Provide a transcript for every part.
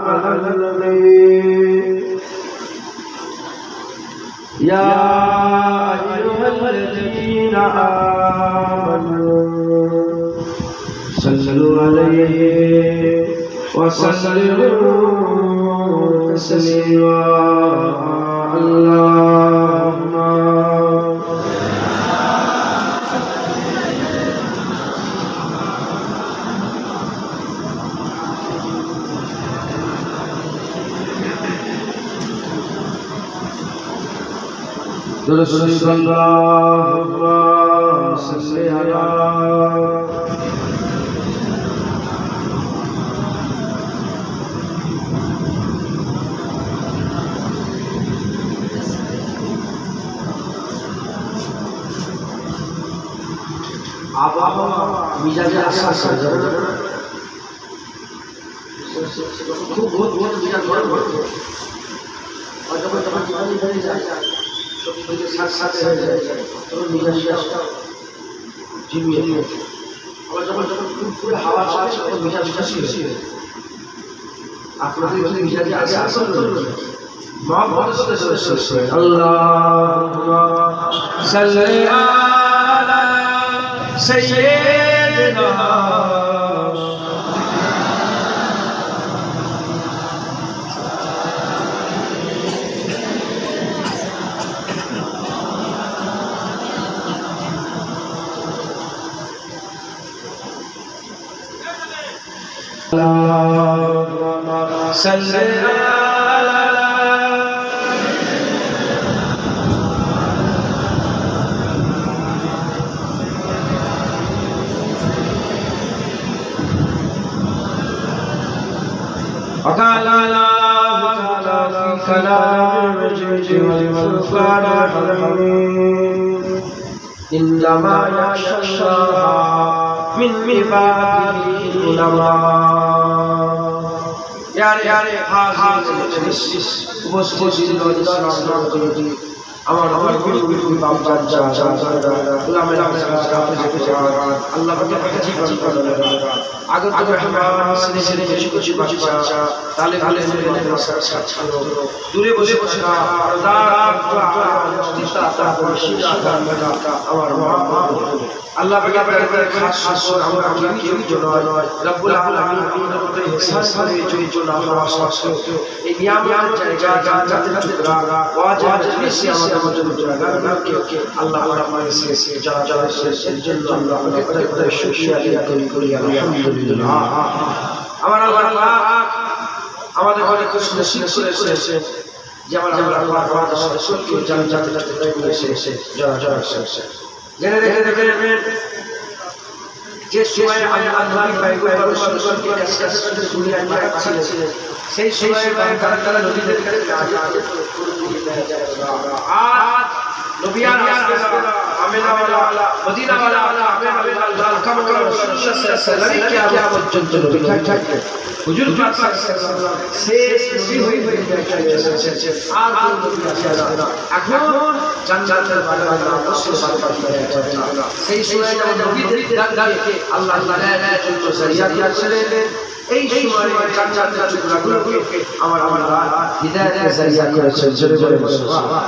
على النبي يا أيها الذين آمنوا صلوا عليه وسلموا تسليما اللهم درست اللهم صل على মিজাজে আশা খুব বহুত বহুত মিজাজ বড় বড় আর যখন যখন পানি ধরে যায় সব কিছু সাথে সাথে হয়ে যায় তখন মিজাজটা জিমিয়ে যায় আবার যখন যখন পুরো হাওয়া আসে তখন মিজাজটা শেষ হয়ে যায় আপনাদের যদি মিজাজে আশা করুন মা বড় শেষ হয়ে আল্লাহুম্মা সাল্লি আলা سيدنا اللهم صل وقال الله تعالى في كلام المجيد والفرقان الحميد إنما يخشى الله من عباده العلماء يعني هذا المجلس উপস্থিত আমার আমার গুরু গুরু বাবা চাচা গোলামের আল্লাহ পাকের কাছে জীবন করলেন আগত রহমান সিনে সিনে কিছু কিছু বাচ্চা তালে তালে ছাড়ো দূরে বসে বসে আমার আল্লাহ পাকের খাস শাসন আমরা কেউ জন্য নয় রব্বুল আলামিন আমাদের উপরে ইহসান করে এই জন্য আমরা শাসন এই নিয়ামতের জায়গা জান্নাতের টুকরা ওয়াজিব বেশি আমাদের জন্য জায়গা কে আল্লাহ আমাদের শেষে যারা যারা শেষের জন্য আমরা অনেক শুকরিয়া আদায় করি আলহামদুলিল্লাহ আমার আল্লাহ আমাদের অনেক খুশি নসিব করেছে যে আমরা আল্লাহ রাসূলকে জান্নাতে এসে যারা যারা শেষে জেনে রেখে যে সময় আল্লাহ পয়গম্বর রাসূলকে কাছে দুনিয়া পাঠিয়েছিলেন সেই সময় তারা নবীদের কাছে আজ নবিয়ার আমেনা ওয়ালা মদিনা ওয়ালা আমেনা কামরা রাসূলুল্লাহ সাল্লাল্লাহু আলাইহি ওয়াসাল্লাম পর্যন্ত নবী থাকে হুজুর পাক সাল্লাল্লাহু আলাইহি ওয়াসাল্লাম শেষ নবী হয়ে এসেছেন আর নবী আসেন এখন জান্নাতের বাগানে রাসূল পাঠিয়েছেন সেই সময় নবীদের ডাকে আল্লাহ তাআলা জন্য জারিয়া দিয়েছিলেন এই সময় জান্নাতের টুকরাগুলোকে আমার আল্লাহ হিদায়াতের জারিয়া করেছেন জোরে জোরে সুবহানাল্লাহ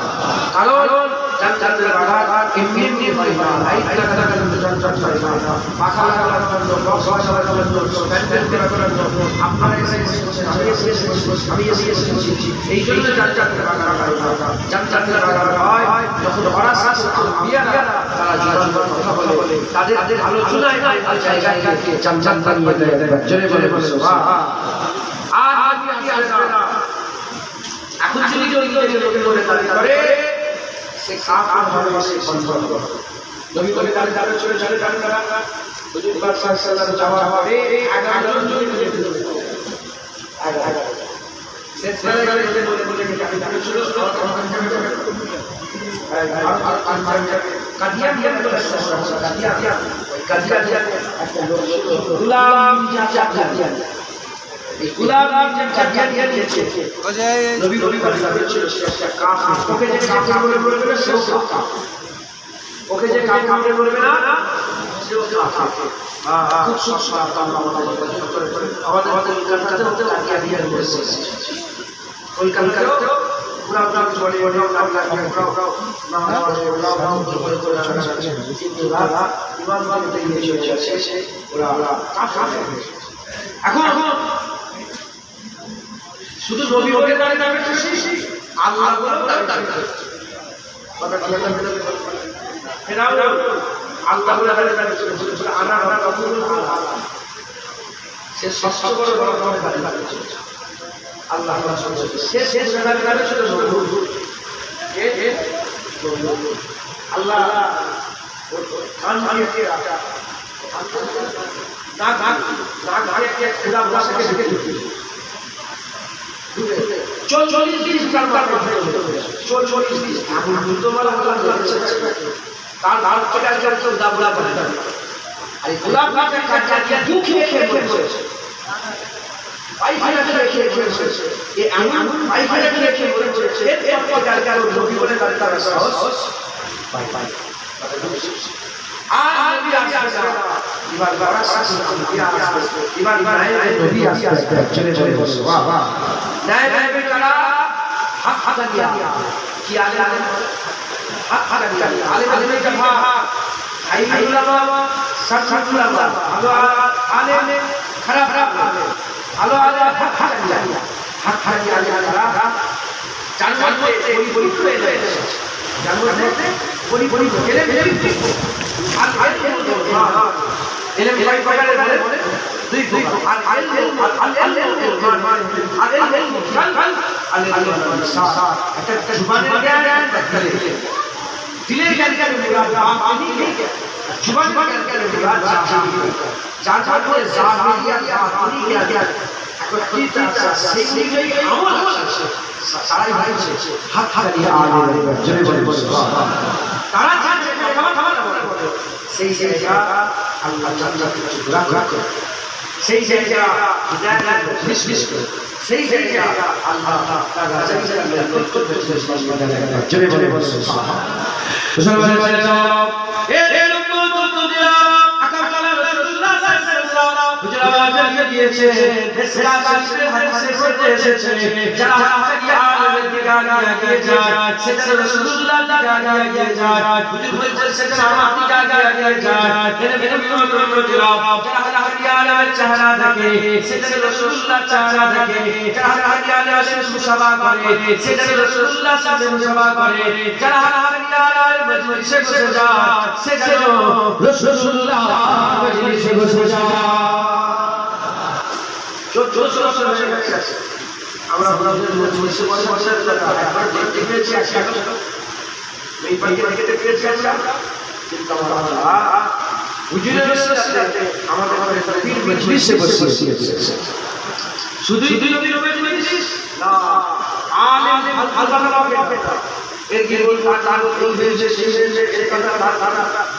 কারণ জান্নাতের বাগান এমনি হয় না লাইট লাগানোর জন্য জান্নাত হয় না পাখা লাগানোর জন্য বক্স লাগানোর জন্য প্যান্ডেল করার জন্য আপনারা এসেছেন আমি এসেছি এই জন্য জান্নাতের বাগান হয় না জান্নাতের বাগান হয় যখন ওরাসাত আম্বিয়ারা তারা জীবন কথা বলে তাদের আলোচনায় আর জায়গায় জান্নাত বানিয়ে দেয় জোরে জোরে সুবহানাল্লাহ আর আগে আসবে না এখন যদি কেউ বলে করে সে কাফের ভালোবাসে বন্ধন করে নবী বলে তারে চলে চলে তারা হুজুর পাক সাল্লাল্লাহু যাওয়ার পরে 11 জন আগা শেষ বেলায় বলে আমি তারে ছিল কাদিয়ান বলে কাদিয়ান একটা লোক গোলাম কাদিয়ান এই গোলাম কাদিয়ান দিয়েছে নবী বলে তারে ছিল কাফের ওকে যে কাফের বলে সেও কাফের ওকে যে কাফের বলবে না সেও কাফে খুব সুন্দর আমাদের কলকাতাতে হতে কাকিয়া বলেছে কলকাতাতে পুরা বড় বড় নাম লাগে পুরা নাম কিন্তু ইমান বলতে গিয়ে শেষে ওরা কাফে এখন শুধু নবী বলে দাবি করছি আল্লাহ বলে দাবি করছি ফেরাউন আল্লাহ বলে দাবি করছে আনা রাব্বুকুম সে সবচেয়ে বড় দাবি করছে আল্লাহ শেষ দাবি করছে আল্লাহ কান দিয়ে রাখা না কে খুদা বসাকে ঢুকে দিচ্ছে 40 দিন কারবার করতে হবে 40 দিন আগুন তোমার আল্লাহ করছে তার নাম থেকে আজকে দাবলা করে আর এই গোলাপ গাছে কাটিয়া দুঃখে খেয়ে করেছে পাইখানা খেয়ে করেছে এই আগুন পাইখানা খেয়ে করেছে এরপর কার নবী বলে তার সাহস পাই আর নবী আসছে এবার বাবা এবার নবী আসছে চলে বসে বাহ নাই বেটা হাত দিয়া কি আলে হাত দিয়া আলে জাফা আই উলামা সাত উলামা ভালো আলে খারাপ ভালো আলে হাত দিয়া আলে জানতে বলি হয়ে যায় জানতে বলি গেলে আর এলে ভাই পাইলে বলে দুই আর একটা জুবানের জ্ঞান দিলের জ্ঞান মুরাদ আপনি কি জুবান জ্ঞান মুরাদ যার করে জাহিরিয়া আপনি জ্ঞান এখন কি সেই অনুযায়ী আমল আছে সারাই ভাই হাত দিয়ে আলে জনে তারা জানে থামা সেই জায়গা আল্লাহ জান্নাত রাখ সেই জায়গা হিদায়াত নিশ্চিত করে সেই জায়গা আল্লাহ তাআলা জান্নাত জনে মুসলমান ভাই এর উম্মত দুনিয়া আকাম তাআলা রাসূলুল্লাহ সাল্লাল্লাহু আলাইহি ওয়াসাল্লাম দিয়েছে ইসলামের হাদিসে বলতে এসেছে যারা হাদিয়া আলেমের দিকে এগিয়ে যায় সেটা রাসূলুল্লাহ দিকে এগিয়ে যায় হুজুর বলছেন সেটা আমার দিকে এগিয়ে যায় এর উম্মত যারা হাদিয়া আলেমের চেহারা দেখে সেটা রাসূলুল্লাহ চেহারা দেখে যারা হাদিয়া আলেমের মুসাফা করে সেটা রাসূলুল্লাহ সাথে মুসাফা করে যারা হাদিয়া আলেমের মজলিসে বসে যায় সেটা রাসূলুল্লাহ মজলিসে বসে যায় আমরা মজলিসে বসে একবার দেখতে পেয়েছি এই পাইকে দেখতে পেয়েছি কিন্তু আমরা হুজুরের সাথে আমাদের মজলিসে বসে শুধু নবীর মজলিস না আলেম আল্লাহ এর কি তার হয়েছে সেই কথা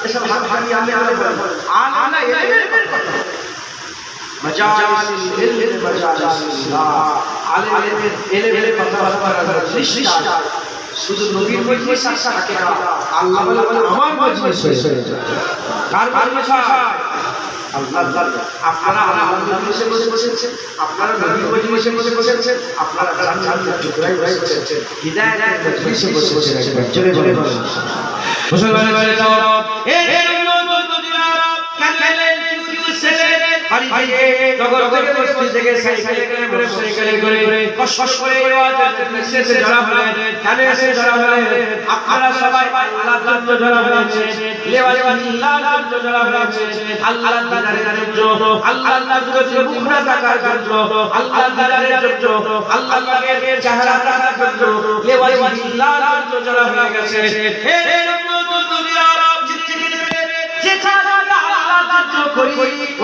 এসব হাকি আমি আলা مجالس العلم مجالس الله عالم علم কথাবার্তা নিশ্চিত শুধু নবীর মজলিস থাকে না আল্লাহ বলে আমার মজলিস হয়ে যায় কার মজলিস আল্লাহ আপনারা আমাদের মজলিসে বসেছেন আপনারা নবীর মজলিসে বসেছেন আপনারা জান্নাতের টুকরায় বসেছেন হিদায়াতের মজলিসে বসেছেন জোরে জোরে মুসলমান ভাইরা এই উম্মত দুনিয়া কালে বাড়ি থেকে নগর থেকে বস্তি থেকে সাইকেলে করে কষ্ট করে এসে জড়া হলেন কেন এসে জড়া হলেন আপনারা সবাই আল্লাহর জন্য জড়া হয়েছে আল্লাহর জন্য জড়া হয়েছে আল্লাহর দিদারের জন্য আল্লাহর নাজরতের মুখরা তাকার জন্য আল্লাহর দিদারের জন্য আল্লাহর চেহারা তাকার জন্য আল্লাহর জন্য জড়া হয়ে গেছে হে উম্মত দুনিয়া যেখানে আল্লাহ জন্য করি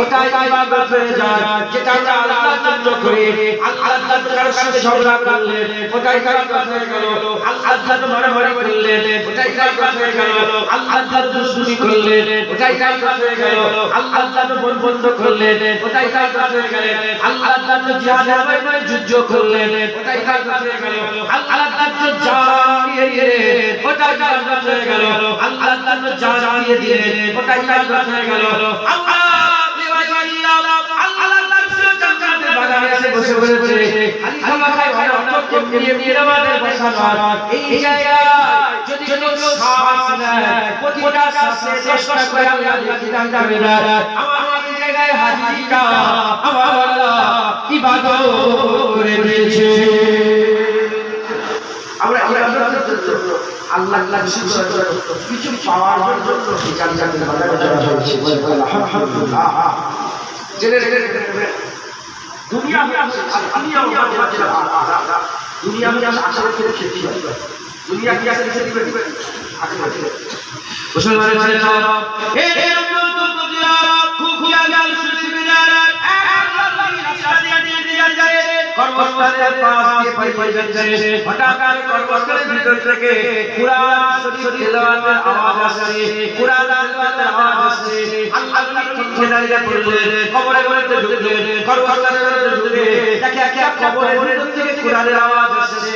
ওটাই ইবাদত হয়ে যায় যেটা আমরা আল্লাহর জন্য করি আল্লাহর জন্য কারোর সাথে ঝগড়া করলে ওটাই ইবাদত হয়ে গেল আল্লাহর জন্য মারামারি করলে ওটাই ইবাদত হয়ে গেল আল্লাহর জন্য দুশমনি করলে ওটাই ইবাদত হয়ে গেল আল্লাহর জন্য বন্ধ করলে ওটাই ইবাদত হয়ে গেল আল্লাহর জন্য জিহাদে ময়দানে যুদ্ধ করলে ওটাই ইবাদত হয়ে গেল আল্লাহর জন্য জান দিয়ে দিলে ওটাই ইবাদত হয়ে গেল আল্লাহর জন্য জান দিয়ে দিলে ওটাই ইবাদত হয়ে গেল আল্লাহ বসে বসে খালি মাথায় অনেক নিয়ে আমাদের বসানো এই জায়গায় যদি শ্বাস নেয় প্রতিটা শ্বাসে চেষ্টা করে আল্লাহ দিদার যাবে না আমার এই জায়গায় হাজিরিটা আমার আল্লাহ ইবাদত করে দিয়েছে আমরা ইবাদতের জন্য আল্লাহ কিছু পাওয়ার জন্য জান্নাতের বাগানে যাওয়া হয়েছে আলহামদুলিল্লাহ জেনে दुनिया में आखिरत के खेती है दुनिया की आखिरत खेती है आखिरत मुसलमान भाई ए तो दिया खूब किया गया सुनिबिनार কর্মস্থলের পাশ দিয়ে পাই যাচ্ছে হঠাৎ করে কর্মস্থলের ভিতর থেকে কুরআন শরীফ তেলাওয়াতের আওয়াজ আসছে কুরআন তেলাওয়াতের আওয়াজ আসছে আল্লাহ থমকে দাঁড়িয়ে পড়লেন কবরের মধ্যে ঢুকলেন কর্মস্থলের মধ্যে ঢুকে দেখে একটা কবরের ভিতর থেকে কুরআনের আওয়াজ আসছে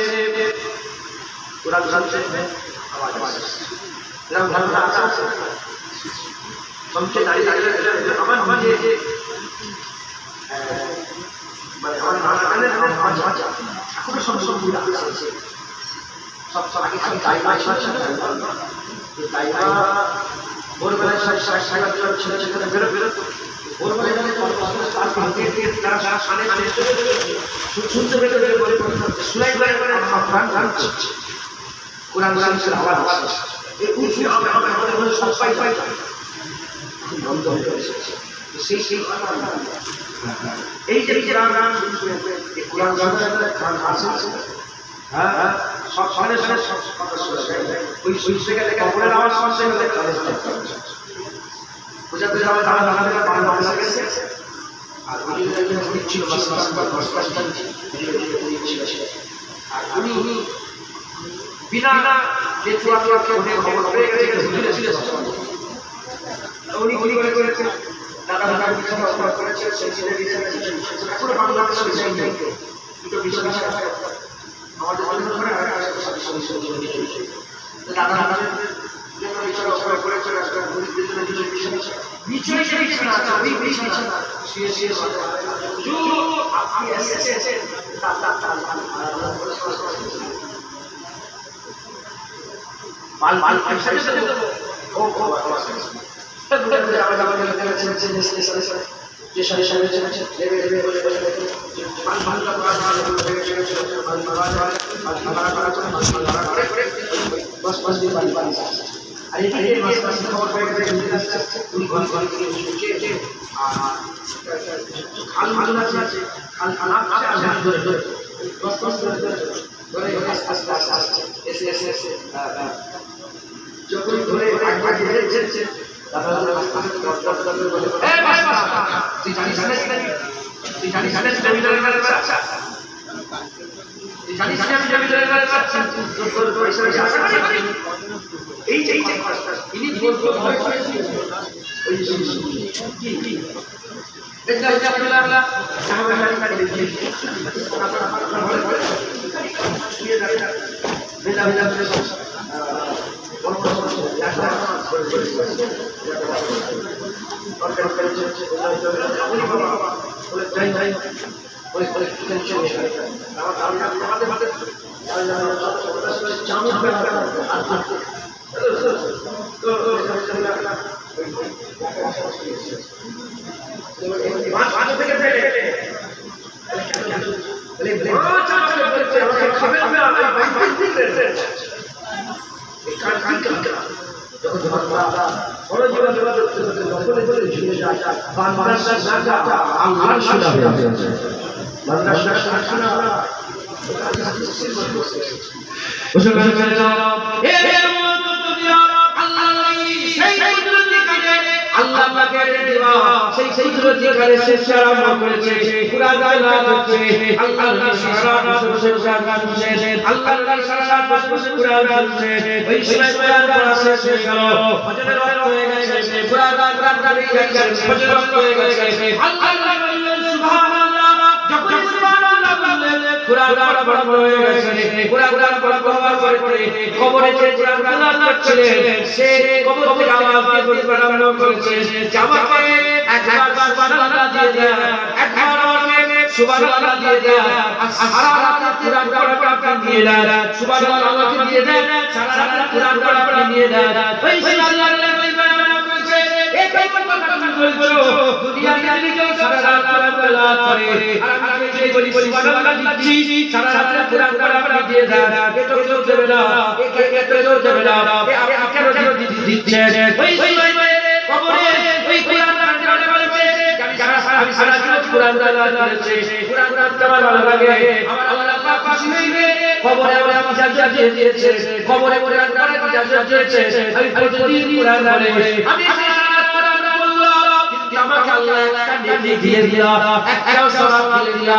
কুরআন শুনছে আওয়াজ আসছে এরকম ধারণা আছে থমকে দাঁড়িয়ে আমার নিজে মানে আমার নানানের আওয়াজ এখন সব ভুল আছে সব আগে সব দাইমা দাইমা ভোরবেলায় সারা ছেলে ছেলে বেরোতো ভোরবেলায় তার পাশে তারা সামনে শুনতে পেতে বলে শুনাই করে প্রাণ গান কোরআন আওয়াজ আসছে এই উঁচু আমাদের সব পাই বন্ধ হয়ে গেছে সেই এই যে কোরআন গান আছে হ্যাঁ সব সামনে সব কথা শুনে ওই থেকে কবরের আওয়াজ শুনতে গেলে বুঝাতে যাবে তারা দাঁড়াতে বাংলা গেছে আর উনি ছিল আর উনি বিনা যে চুয়া খবর পেয়ে গেছে উনি করেছেন দাদা দাদা বিছানা অফার করেছে সেই বিছানা এখন বাংলাদেশ বিষয় নেই দুটো বিষয় আমাদের অনেক ধরে দাদা দাদা জন্য বিছানা অফার করেছে একটা গরিবদের জন্য কিছু বিষয় বিছানা আছে ওই বিছানা শুয়ে জু আপনি এসেছেন পাল সাথে সাথে ও যে সারি সারি লেবে বলে বস বস দিয়ে পানি আরে মাছ খবর পেয়ে গেছে তুমি ঘর ঘর করে শুয়ে খাল আছে খাল ধরে বস বস ধরে আস্তে এসে যখন ধরে আগে যেতে দাদা এই বাস তুই জানিস জমিদারের বাচ্চা তুই জানিস আমি জমিদারের বাচ্চা এই যে ইনি বলবো ওই কি এটা আপনারা সাহাবা গাড়ি দিয়ে শুয়ে দাঁড়িয়ে বেলা বড় আল্লাহ পাকের দেওয়া সেই কুদরতি কালে শেষ আরম্ভ করেছে কুরআন তেলাওয়াত হচ্ছে আল্লাহ সারা রাত বসে কুরআন শুনছে আল্লাহ সারা রাত বসে কুরআন শুনছে ওই সময় কুরআন পড়া শেষ হয়ে গেল ফজরের ওয়াক্ত হয়ে গেছে কুরআন ফজরের ওয়াক্ত হয়ে গেছে আল্লাহ বললেন সুবহানাল্লাহ যখন সুবহানাল্লাহ বললেন কুরআন পড়া বড় হয়ে গেছে কুরআন পড়া হওয়ার পরে কবরে যে কুরআন তেলাওয়াত করছিলেন সে কবর থেকে আওয়াজ দিয়ে বলতে আরম্ভ করেছে যে আমাকে একবার সুবহানাল্লাহ দিয়ে দেন একবার আমাকে সুবহানাল্লাহ দিয়ে দেন আর সারা রাত কুরআন পড়া আপনি দিয়ে দেন সুবহানাল্লাহ আমাকে দিয়ে দেন সারা রাত কুরআন পড়া আপনি দিয়ে দেন ওই সুবহানাল্লাহ করেছে এই কথা আমি বলবো দুনিয়ার নবীকে সারা রাত কুরআন তেলাওয়াত করে আর আমি যে বলি সুবহানাল্লাহ দিচ্ছি সারা রাত কুরআন পড়া আপনি দিয়ে দেন এটা কেউ দেবে না এটা কেউ দেবে না আপনি কেন দিচ্ছেন ওই কবরে ওই কুরআন পড়তে বলেছে যারা সারা জীবন কুরআন তেলাওয়াত করেছে কুরআন আমার ভালো লাগে আমার আল্লাহ পাক খুশি হয়ে কবরে আমার ইজাজত দিয়ে দিয়েছে কবরে কুরআন পড়ার ইজাজত দিয়েছে আমি প্রতিদিন কুরআন পড়ি আমি সারা রাত কুরআন পড়লাম কিন্তু আমাকে আল্লাহ একটা নেকি দিয়ে দিল একটা সওয়াব দিয়ে দিল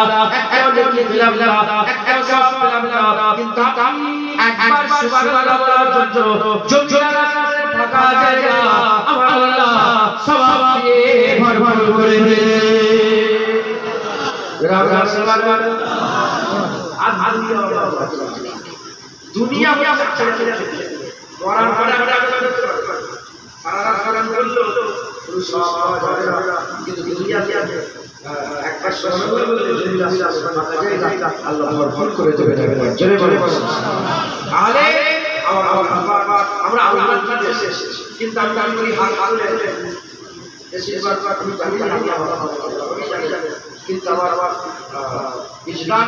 একটা নেকি দিলাম না একটা সওয়াব পেলাম না কিন্তু আমি একবার সুবহানাল্লাহ বলার জন্য জোরে ফাঁকা জায়গা আমার আল্লাহ সওয়াব দিয়ে ভরপুর করে দেবে দুনিয়া ভরপুর করে দেবে আমরা কিন্তু আমি বলি কিন্তু আমার ইসলাম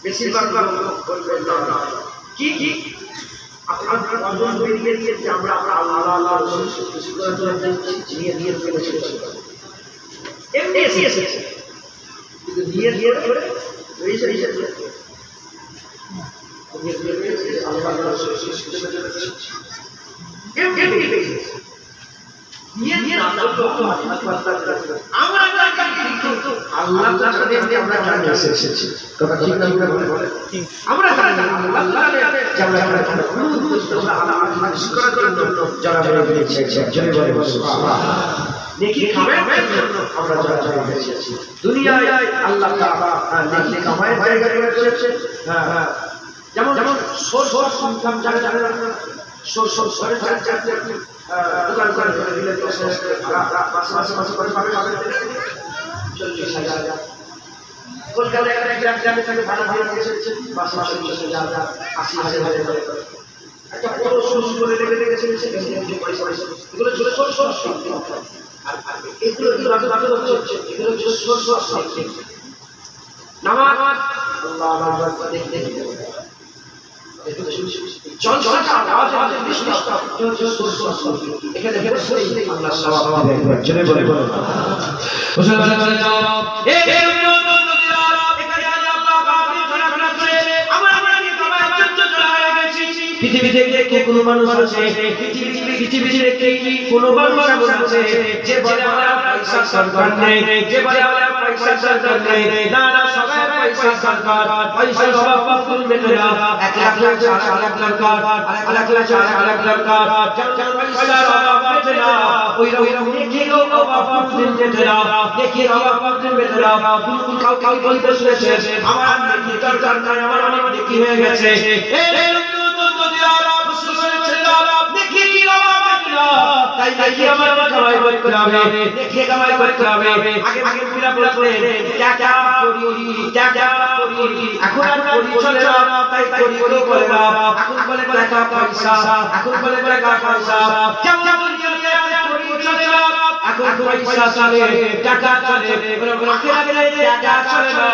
বেশিরভাগ কি আপনার অর্জন বেরিয়ে দিয়েছে আমরা আল্লাহ নিয়ে ফেলেছি এমনি এসেছে কিন্তু নিয়ে দুনিয়ায় আল্লাহ যেমন দোকান করে দিলে কলকাতায় একটা ভাড়া দিয়েছে 80,000 একটা বড় শুরু করে রেখেছে এগুলো আর এগুলো হচ্ছে এগুলো হচ্ছে নামাজ আল্লাহ দেখতে এখানে আল্লাহ সওয়াব দেবে জেনে বলে মুসলমান চলে যাও পৃথিবীতে কে কোন মানুষ আছে পৃথিবীতে কোন মানুষ আছে যে বলে আমার পয়সা সরকার নেই যে বলে আমার পয়সা সরকার নেই না না সবাই পয়সা সরকার পয়সা সব বাপুল মেলে না 1 লাখ লাখ 4 লাখ দরকার 1 লাখ লাখ 4 লাখ দরকার যখন পয়সা অভাব মেলে না ওই রকম নেকিরও অভাব মেলে না নেকির অভাব মেলে না কাউ বলতে শুনেছে আমার নেকি দরকার নাই আমার অনেক নেকি হয়ে গেছে তাই আমার কামাই করতে হবে দেখে কামাই করতে হবে আগে পুরা বলতেন টাকা করি এখন আর করি চলে না তাই করি করে না এখন বলে টাকা পয়সা এখন বলে টাকা পয়সা কেমন করি চলে না এখন পয়সা চলে টাকা চলে আগে টাকা চলে না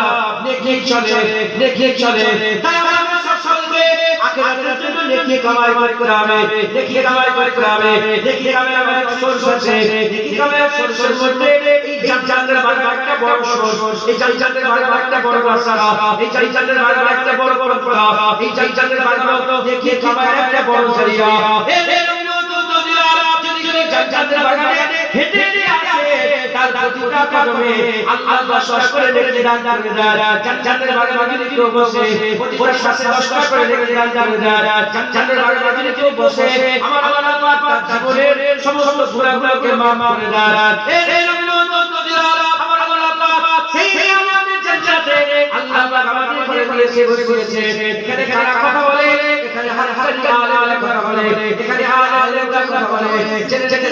দেখে চলে তাই আমার সব চলবে আখিরাতের জন্য নেকি কামাই করতে হবে নেকি কামাই করতে হবে নেকি কামাই আমার সোর্স আছে নেকি কামাই সোর্সের মধ্যে এই জান্নাতের বাগান একটা বড় সোর্স এই জান্নাতের বাগান একটা বড় রাস্তা এই জান্নাতের বাগান একটা বড় পথ এই জান্নাতের বাগান নেকি কামাই একটা বড় জরিয়া এই যদি জান্নাতের বাগানে হেঁটে হেঁটে আসে তার প্রতিটা কদমে আল্লাহ 10 করে নেকি দান করে দেয় জান্নাতের বাগানে কেউ বসে প্রতিটা শ্বাসে 10 করে নেকি দান করে দেয় জান্নাতের বাগানে কেউ বসে আমার আল্লাহ পাক তার জীবনের সমস্ত গুনাহগুলোকে maaf করে দেয় এই আমার আল্লাহ পাক সেই আমাদের জান্নাতে আল্লাহ পাক আমাদের করে দিয়েছে এখানে কারা কথা বলে এখানে হাজার আলেম কথা বলে এখানে আলেম কথা বলে জেনে জেনে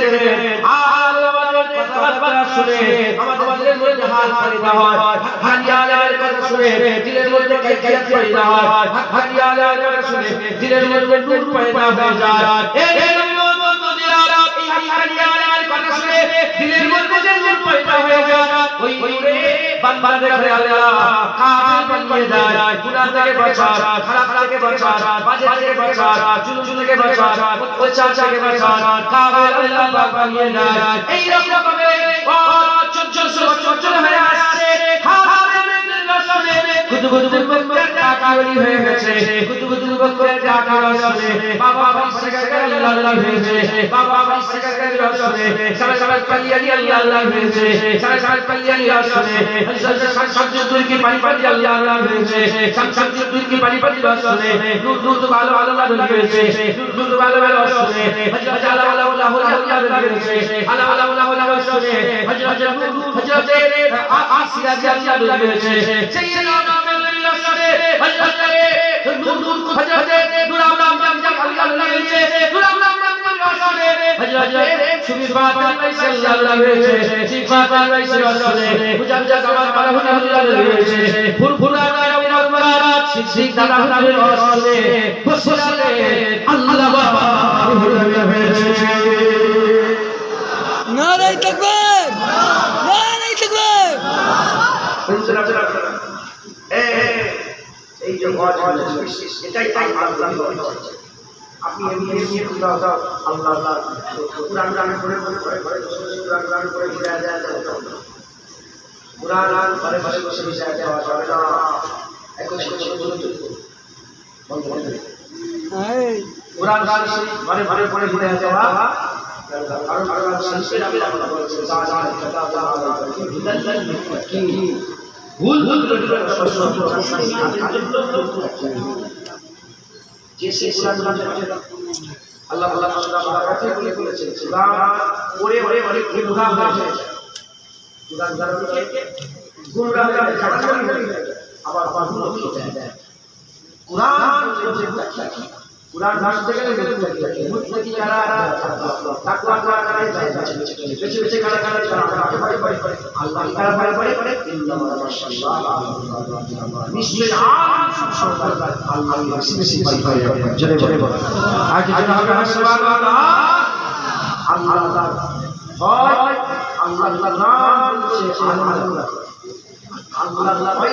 আমাদের কথাবার্তা শুনে আমাদের মধ্যে হাল পয়দা হয় হারিয়ালের কথা শুনে দিলের মধ্যে কাইফিয়ত পয়দা হয় হারিয়ালের কথা শুনে দিলের মধ্যে নূর পয়দা হয়ে যায় এই বন্ধুরা এই হারিয়ালের কথা শুনে দিলের মধ্যে যে নূর পয়দা হয়ে যায় ওই নূরে বান্দাদের আল্লাহ কাফির বানিয়ে দেয় গুনাহ থেকে বাঁচায় খারাপ থেকে বাঁচায় বাজে থেকে বাঁচায় জুলুম থেকে বাঁচায় অত্যাচার থেকে বাঁচায় কাফির আল্লাহ পাক বানিয়ে দেয় এই রকম ভাবে চঞ্চল হয়ে আসছে কাফিরদের রাসূলে কুতুবুল বকর কাকাওয়ালি হয়ে গেছে কুতুবুল বকর কাকাওয়ালি রাসূলে বাবা ইসরাইল আল্লাহ হয়েছে বাবা ইসরাইল রাসূলে সবাই পালিয়ালি আল্লাহ হয়েছে সবাই পালিয়ালি রাসূলে শামসুদ্দৌলা की पानी पानी अल्लाह भेजे शामसुद्दौला की पानी पानी रसूले नूर नूर वाला वाला भेजे नूर वाला वाला रसूले हजरत वाला वाला वाला भेजे वाला वाला वाला रसूले हजरत आसिया की अल्लाह भेजे सैयदना मोहम्मद रसूले हजरत नूर हजरत गुलाम अल्लाह भेजे गुलाम रसूले हजरत सुबीर बात अल्लाह भेजे सिफात रसूले मुजद्दद कमाल अल्लाह भेजे फुरफुरा मुबारक सिद्दीक दादा रसूले बसले अल्लाह बाबा भेजे नारे तकबीर नारे तकबीर এই যে এটাই আল্লাহ আপনি এমনি আল্লাহ আল্লাহ কুরআন গান করে কুরআন গান করে ঘুরে যায় কুরআন ঘরে ঘরে বসে বিষয় দেওয়া যাবে না একই সাথে বন্ধ কুরআন গান ঘরে ঘরে পড়ে ঘুরে যাওয়া কারণ সংস্কৃত আমি আমরা বলছি কি ভুল ভুল जैसे अल्लाह अल्लाह कहते बोलेছে কুরআন ওরে ওরে ওরে গুনাহ আছে গুনাহগার গুনাহগার আবার বাহুল হয়ে যায় কুরআন কুরআন জানতে গেলে মুত্তাকি যারা তাকওয়া করে বেশি বেশি কারা আল্লাহ তাআলা পরে ইন্নামা মাশাআল্লাহ নিশ্চয় আল্লাহ বেশি বেশি পাই জনে জনে আগে যেটা হবে সুবহানাল্লাহ আল্লাহ হয় আল্লাহ নাম বলছে আল্লাহ হয়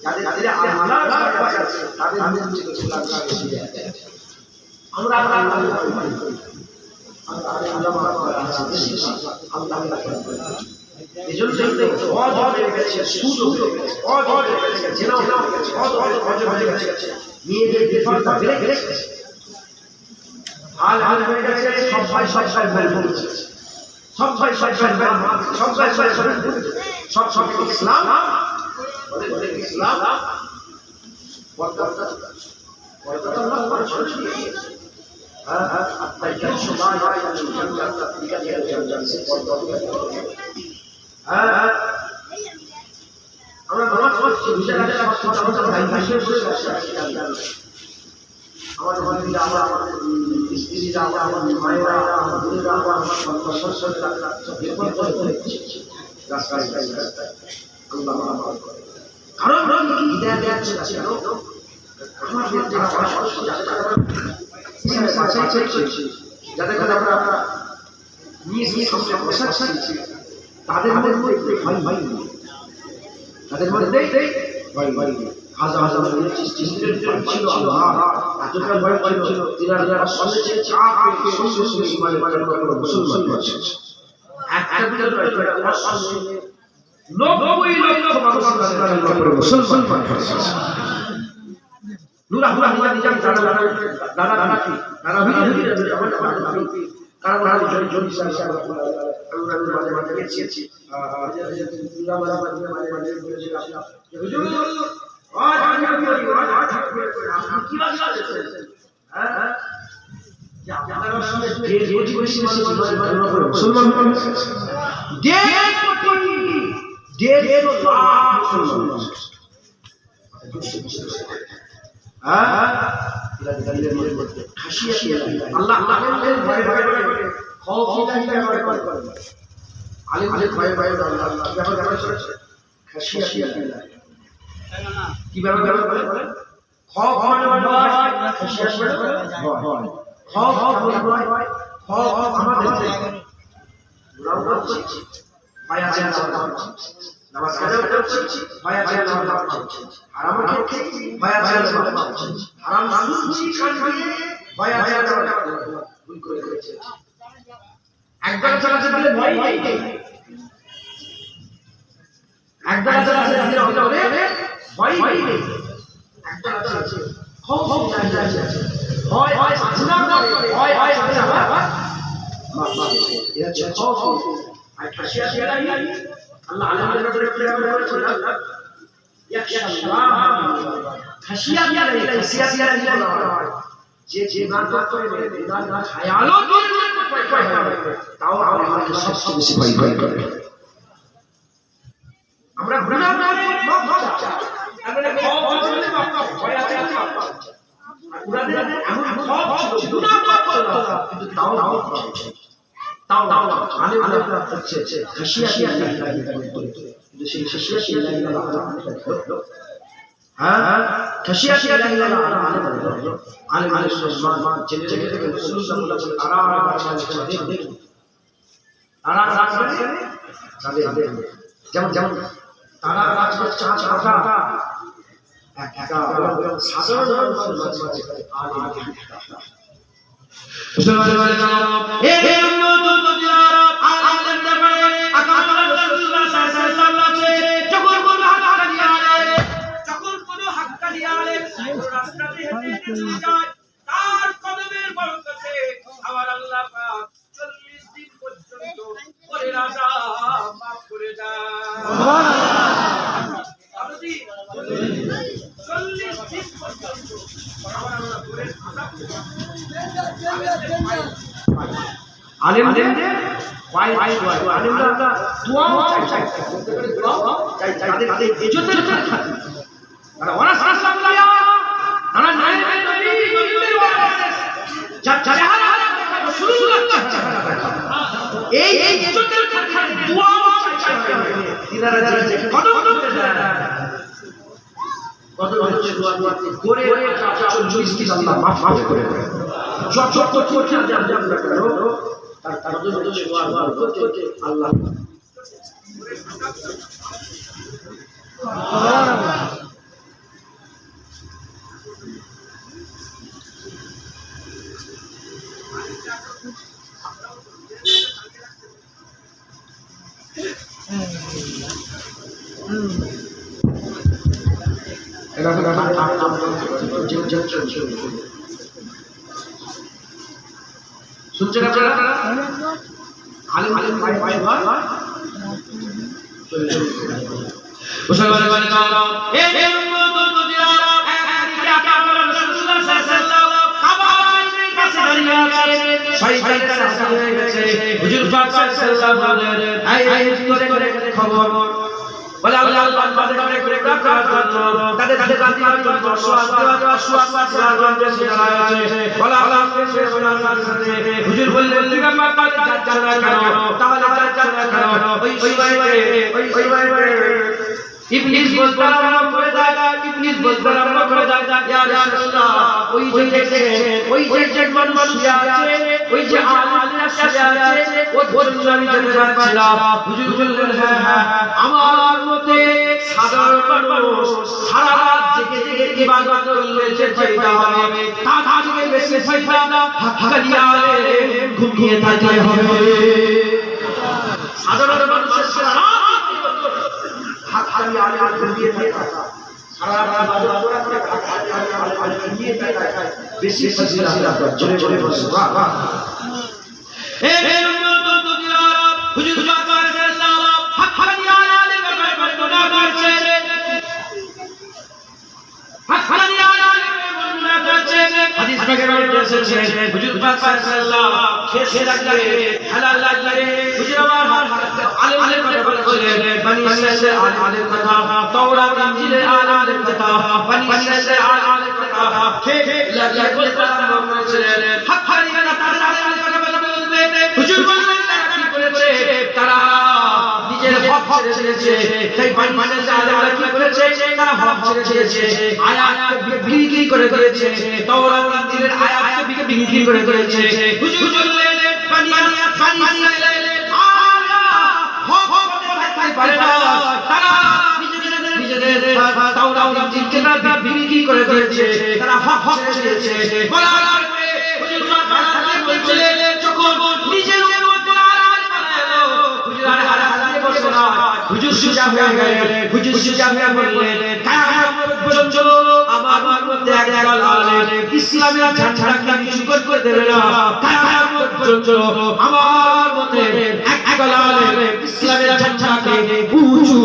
যাদের আমানত আছে তাদের মধ্যে কিছু লাগা বেশি যায় আমরা আল্লাহ এজন্য অজ হয়ে গেছে সুদ হয়ে গেছে অজ হয়ে গেছে জেনা হয়ে গেছে অজ হয়ে গেছে মেয়েদের দিফাটা বেড়ে গেছে হাল হাল হয়ে গেছে সবাই বের হচ্ছে সবাই সব ইসলাম বলে ইসলাম আমরা নামাজ পড়ছি আমাদের মন্দিরে আমরা আমাদের স্ত্রীরা আমাদের মায়েরা আমাদের বোনেরা আমাদের সন্তানরা এরকম করে রাস্তায় আল্লাহ কারণ হিদায়াত দিচ্ছে না আমাদের যারা যাদের কাছে আমরা নিজ নিজ বসাচ্ছি তাদের মধ্যে ভাই তাদের মধ্যে ভাই হাজার হাজার ছিল আল্লাহ এতটা ভয় ছিল যারা সঙ্গে চাপ সঙ্গে মুসলমান একটা দুটো নয় 90 লক্ষ মানুষ মুসলমান নুরা হুরা নিজাম দাদা কারণ আমি জোর হিসাবে আমরা মাঝে মাঝে গিয়েছি বলেছিলাম হুজুর আজ আমি কি বাস করেছেন হ্যাঁ যে আপনারা সঙ্গে যে রোজি বেশি মুসলমান দেড় লাখ মুসলমান হ্যাঁ আল্লাহ আলেমদের ভয় ভয় খৌফ ভয় ভয় আলেমদের ভয় ভয় আল্লাহ ব্যাপার ব্যাপার করেছে খাসিয়া কি ব্যাপার ব্যাপার বলে খৌফ মানে ভয় খাসিয়া ভয় খৌফ ভয় খৌফ আমাদের ওরাও করছে ভয় আছে নামাজ কাজা করছে ভয় আছে নামাজ পড়ছে হারাম খেতে ভয় আছে নামাজ পড়ছে হারাম শুনছি খাইয়ে ভয় আছে নামাজ ভুল করে করেছে একবার চালাতে বলে ভয় নেই একবার চালাতে বলে ভয় নেই একবার চালাতে খৌফ আছে ভয় ভয় সাধনা করে ভয় ভয় সাধনা এরা খৌফ আর খাসিয়া আল্লাহ আলেমদের ব্যাপারে প্রেরণ করেছেন ইয়াকশাল্লাহ খাসিয়া যে গান করে গান খায়ালও তাও আমাকে সবচেয়ে বেশি ভয় করে আমরা গুনাহ করে আমরা ভয় আছে উনাদের এমন গুনাহ করতো না কিন্তু তাও আলেমরা হচ্ছে খাসিয়া কিন্তু সেই খাসিয়া হ্যাঁ খাসিয়া আলেম মুসলমান জেনে জেনে থেকে রাসূলুল্লাহ তারা রাজবাড়ি তাদের যেমন তারা রাজবাড়ি চাঁদ আটা একটা সাধারণ মানুষ মুসলমান বলে এই তার কদমের বরকতে আমার আল্লাহ পাক 40 দিন পর্যন্ত করে রাজা মাফ করে দেন আপনি 40 দিন পর্যন্ত আমার আল্লাহ করে আলেমদের আলেমরা দোয়া চাই তাদের ইজ্জতের খাতির তারা ওয়ারাস রাসূলুল্লাহ তারা নাই নবীদের ওয়ারাস যারা রাসূলুল্লাহ এই ইজ্জতের খাতির দোয়া চাই তিনারা যে কদম করতে যায় কদম হচ্ছে দোয়া করে 40 দিন আল্লাহ মাফ করে দেয় যত করতে আমরা করো তার জন্য দোয়া করতে আল্লাহ শুনছেন আপনারা আলেম ভাই মুসলমান মানে এই উম্মত দুনিয়া একদিকে আপনারা রাসূলুল্লাহ সাল্লাল্লাহু আলাইহি কাবার কাছে দাঁড়িয়ে আছে শয়তানের সাথে হয়ে গেছে হুজুর পাক সাল্লাল্লাহু আলাইহি এই করে খবর বলে আল্লাহ বান্দাদের করে ডাকার জন্য তাদের গান্ধির জন্য আশ্বাস দেওয়ার জন্য আছে বলে আল্লাহ সে ওনার সাথে হুজুর বললেন তুমি আমার পাশে যাচ্ছ না কেন তাহলে যাচ্ছ না কেন ওই ইবলিস বলতে আরম্ভ করে দেয় ইয়া রাসূলুল্লাহ ওই যে দেখেন ওই যে মানুষ আছে ওই যে আলেমরা আছে ও বলল আমি যেতে পারছিলাম হুজুর বললেন হ্যাঁ আমার মতে সাধারণ মানুষ সারা রাত জেগে ইবাদত করলে যে ফায়দা হবে তার থেকে বেশি ফায়দা হাক্কানি আলেম ঘুমিয়ে থাকলে হবে সাধারণ মানুষের সারা রাত হাক্কানি আলেম ঘুমিয়ে থাকা সারা রাত ইবাদত করে হাক্কানি আলেম ঘুমিয়ে থাকা বেশি ফজিলত জোরে জোরে বলুন বাহ হুজুর পাক সাল্লাল্লাহু হাক্কানি আলালে বর্ণনা করেছেন হাক্কানি আলালে বর্ণনা করেছেন হাদিস পাকে বলেছেন হুজুর পাক সাল্লাল্লাহু খেয়ে লাগলে হালাল লাগলে হুজুর আমার আলেমের কথা বলেছিলেন বনি ইসরাইলের আলেমের কথা তাওরাত ইনজিলের আলেমের কথা বনি ইসরাইলের আলেমের কথা খেয়ে লাগলে বলতে আরম্ভ করেছিলেন হাক্কানি আলালে কথা বলতে হুজুর বললেন তারা কি করেছে তারা নিজের হক ছেড়ে দিয়েছে সেই বনি ইসরাইলের আলেমরা কি করেছে তারা হক ছেড়ে দিয়েছে আয়াতকে বিক্রি করে দিয়েছে তাওরাত ইনজিলের আয়াতকে বিক্রি করে দিয়েছে হুজুর বললেন বনি ইসরাইলের পারে না তারা নিজেদের তাওরাত ইনজিলকে বিক্রি করে দিয়েছে তারা হক ছেড়ে দিয়েছে বলার পরে হুজুর পাক বলছিলেন যখন নিজের উপর আড়াল বানালো হুজুর আড়াল দিয়ে বসে না হুজুর সুজা হয়ে গেলেন হুজুর সুজা হয়ে বললেন কিয়ামত পর্যন্ত আমার মধ্যে একদল আলেম ইসলামের ঝান্ডাকে নিচু করে দেবে না কিয়ামত পর্যন্ত আমার মধ্যে একদল আলেম ইসলামের ঝান্ডাকে উঁচু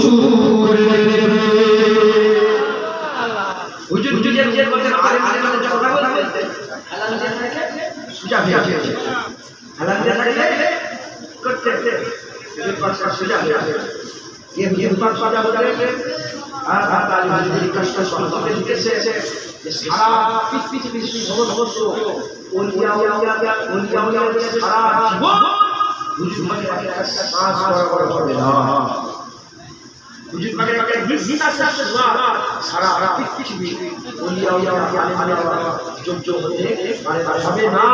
করে দেবে হুজুর যে বলেন আলেমদের যখন কথা বলতেন হালাল দিয়ে থাকে সুজা হয়ে গেছে হালাল দিয়ে থাকে করতে হুজুর পাক সুজা হয়ে গেছে ये पाक सुजা হয়ে গেছে আর তালিম যদি কষ্ট করতে দিতেছে যে সারা পৃথিবীর সমস্ত ওলিয়া সারা জীবন হুজুর পাকের একটা শ্বাস বড় হবে না হুজুর পাকের একটা নিঃশ্বাস সারা পৃথিবী ওলিয়া যোগ্য হতে পারে না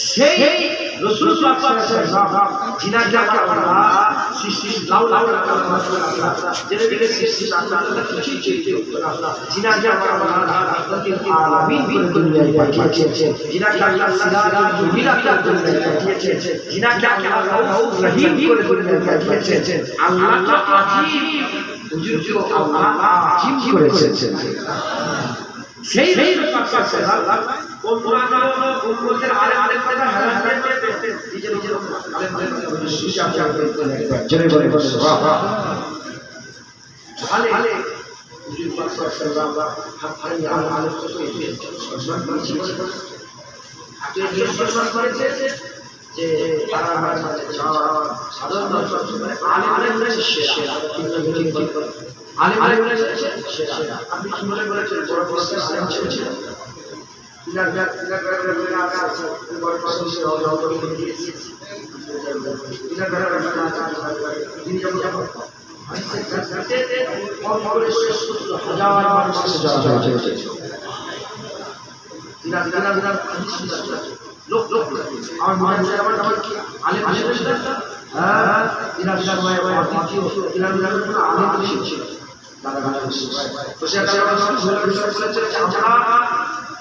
সেই রাসূল পাক সাল্লাল্লাহু জিনাকে আমরা সৃষ্টি লাউ জেনে সৃষ্টি আল্লাহ কিছুই চেয়ে জিনাকে আমরা আলামিন দুনিয়ায় পাঠিয়েছে জিনাকে আল্লাহ সিরাজুল মুবিনাতার দুনিয়ায় পাঠিয়েছে জিনাকে আল্লাহ রহিম করে দুনিয়ায় পাঠিয়েছে আল্লাহ তো আজিম হুজুর আল্লাহ আজিম করেছেন সেই পাক সাল্লাল্লাহু কোরআন উম্মতের আলেমদের কথা হালাল করে নিজের আলেমদের সুশাসন করতে লাগবে জোরে বলে সুবহানাল্লাহ আলে হুজুর পাক সাল্লাল্লাহু হাক্কানি আলেম কত সম্মান করেছে আপনি সম্মান করেছে যে তারা সাধারণ মানুষ আলেমরা সেরা আলেমরা সেরা আপনি কি মনে করেছেন বড় বড় আলেম ছিল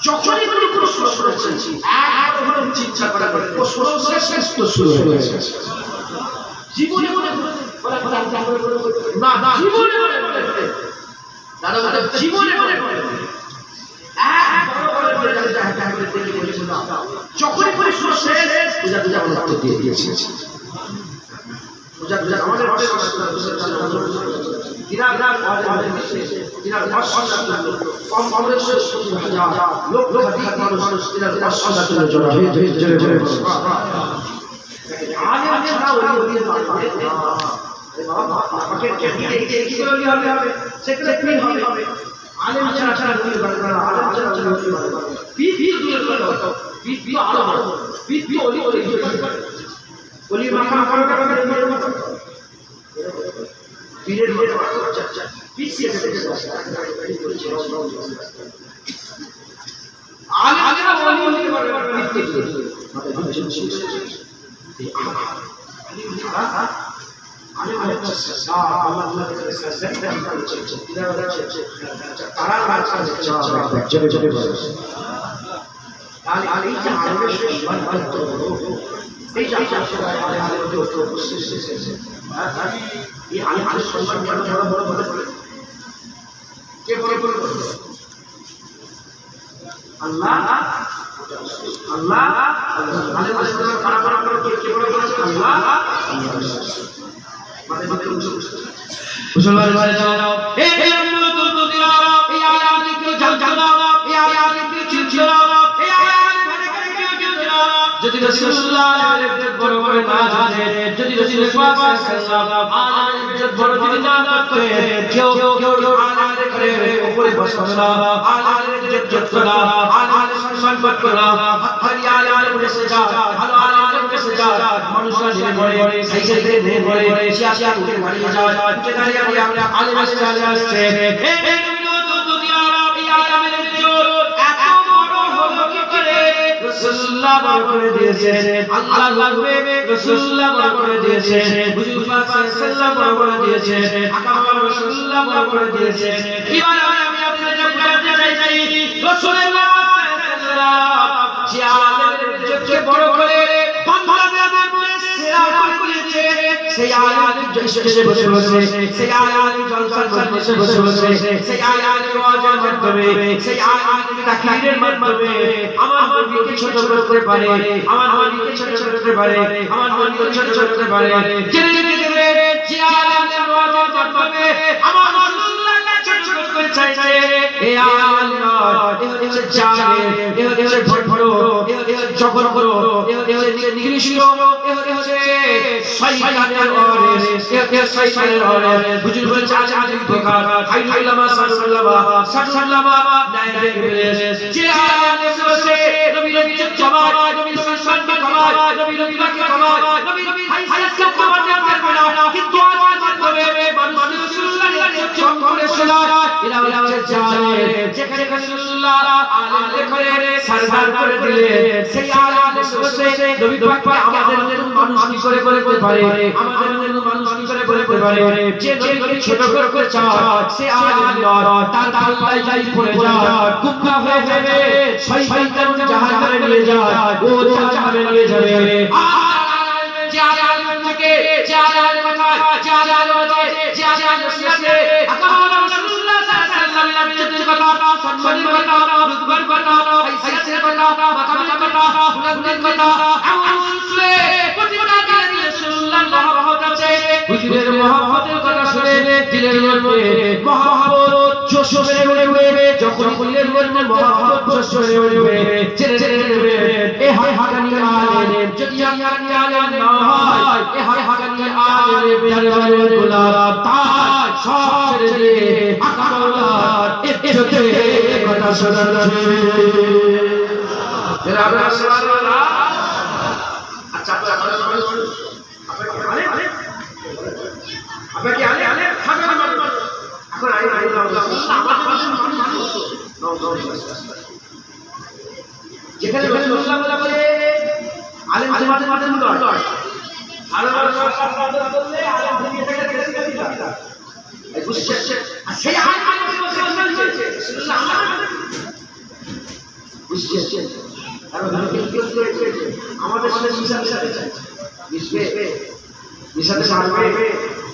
যখনই কোনো প্রশ্ন শুনেছি একবার চিন্তা করা করে প্রশ্ন শেষ তো শুরু হয়ে গেছে জীবনে না জীবনে দাদা জীবনে যখনই প্রশ্ন শেষ পূজা উত্তর দিয়ে দিয়েছে পূজা আমাদের আল্লাহ আলে মাসুল খানা খানা করে কে বড় করেছে আল্লাহ মানে মুসলমান ভাই যাও এই আল্লাহ তো দিলা এই আয়াত কে জানা এই আয়াত কে চিনছো এই আয়াত যদি রাসূলুল্লাহ আলাইহি বড় করে না জানে যদি রাসূল পাক সাল্লাল্লাহু আলাইহি বড় যদি না করতে কেউ আলাদা করে উপরে বসবে না আলাদা ইজ্জত করা আলাদা সম্মান করা হরি আলাদা বসে যা ভালো আলাদা বসে যা মানুষরা যে বড় সেই সেই নে বড় শিয়া উঠে দাঁড়িয়ে যায় উঠে দাঁড়িয়ে আমরা আলেম চলে আসছে এই তো দিয়া এই আয়াতের ইজ্জত এত বড় হলো কি করে রাসূলুল্লাহ বড় করে দিয়েছে আল্লাহ লাগবে রাসূলুল্লাহ বড় করে দিয়েছে হুজুর পাক সাল্লাল্লাহু বড় করে দিয়েছে আকাম রাসূলুল্লাহ বড় করে দিয়েছে এবার আমি আপনাদের বলতে চাই রাসূলুল্লাহ সাল্লাল্লাহু যে আলেমের ইজ্জতকে বড় করে বান্দাদের মধ্যে সেরা করে দিয়েছে সেই আয়াত এসে বসে বসে সেই আয়াত জলসার বসে বসে সেই আয়াত ওয়াজের মাধ্যমে সেই আয়াত তাকরীরের মাধ্যমে আমার মনকে ছোট করতে পারে আমার মনকে ছোট করতে পারে আমার মনকে ছোট করতে পারে জেনে জেনে যে আয়াতের ওয়াজের মাধ্যমে আমার রাসূলুল্লাহকে ছোট করতে চাইছে এই আয়াত নয় এই হচ্ছে জালেম এই হচ্ছে ভট্ট এই হচ্ছে জঘন্য এই হচ্ছে নিকৃষ্ট এই হচ্ছে শয়তানের ওয়ারিস এই শয়তানের ওয়ারিস হুজুর বলেছে আজ প্রকার হাইলামা সাল্লাল্লাহু নাইবে ইবলিস যে আয়াত বসে নবী নবীর জামাত নবী সম্মানকে কমায় নবী নবীকে কমায় নবী হাইয়াতকে কমাতে পারবে না কিন্তু আয়াতের মাধ্যমে মানুষ রাসূলুল্লাহর ইজ্জত করে শোনায় এরা হচ্ছে জালেম যেখানে রাসূলুল্লাহ আলেম করে সরদার করে দিলেন সেই আয়াত বসে নবী পাক আমাদের মানুষ কি করে বলতে পারে আমাদের মানুষ কি করে বলতে পারে যে নবীকে ছোট করে চায় সে আয়াত নয় তার আল্লাহ যাই পড়ে যায় গুমরা হয়ে যাবে শয়তান জাহান্নামে নিয়ে যায় ও জাহান্নামে নিয়ে যাবে যে আয়াত থেকে যে আয়াত মাথায় যে আয়াত মাথায় যে আয়াত শুনতে আকাম রাসূলুল্লাহ সাল্লাল্লাহু আলাইহি ওয়াসাল্লামের কথা সম্মানের কথা রুতবার কথা হাইসিয়াতের কথা মাকামের কথা বুলন্দের কথা এমন শুনে প্রতিটা দিনে রাসূলুল্লাহ মহব্বত আছে হুজুরের মহব্বতের কথা শুনে দিলের মধ্যে মহব্বত জোশ বেড়ে উঠবে যখন দিলের মধ্যে মহব্বত জোশ বেড়ে উঠবে জেনে জেনে এই হাকানি আলেম যদি হাকানি আলেম না হয় এই হাকানি আলেম দরবারে গোলাপ তাই সব ছেড়ে দিয়ে আকামার ইজ্জতে কথা শোনাচ্ছে যারা আমরা সুবহানাল্লাহ আচ্ছা আপনারা আপনি কি আলে থাকেন এখন আই যেখানে রাসূলুল্লাহ বলে আলেম জামাতের মাধ্যমে নয় আলেম বললে আলেম দুনিয়া থেকে গেছে এই বুঝছে আর সেই আলেম বলছে রাসূলুল্লাহ বুঝছে আর ভারতে কি হচ্ছে আমাদের সাথে মিশাতে চাইছে মিশাতে পারবে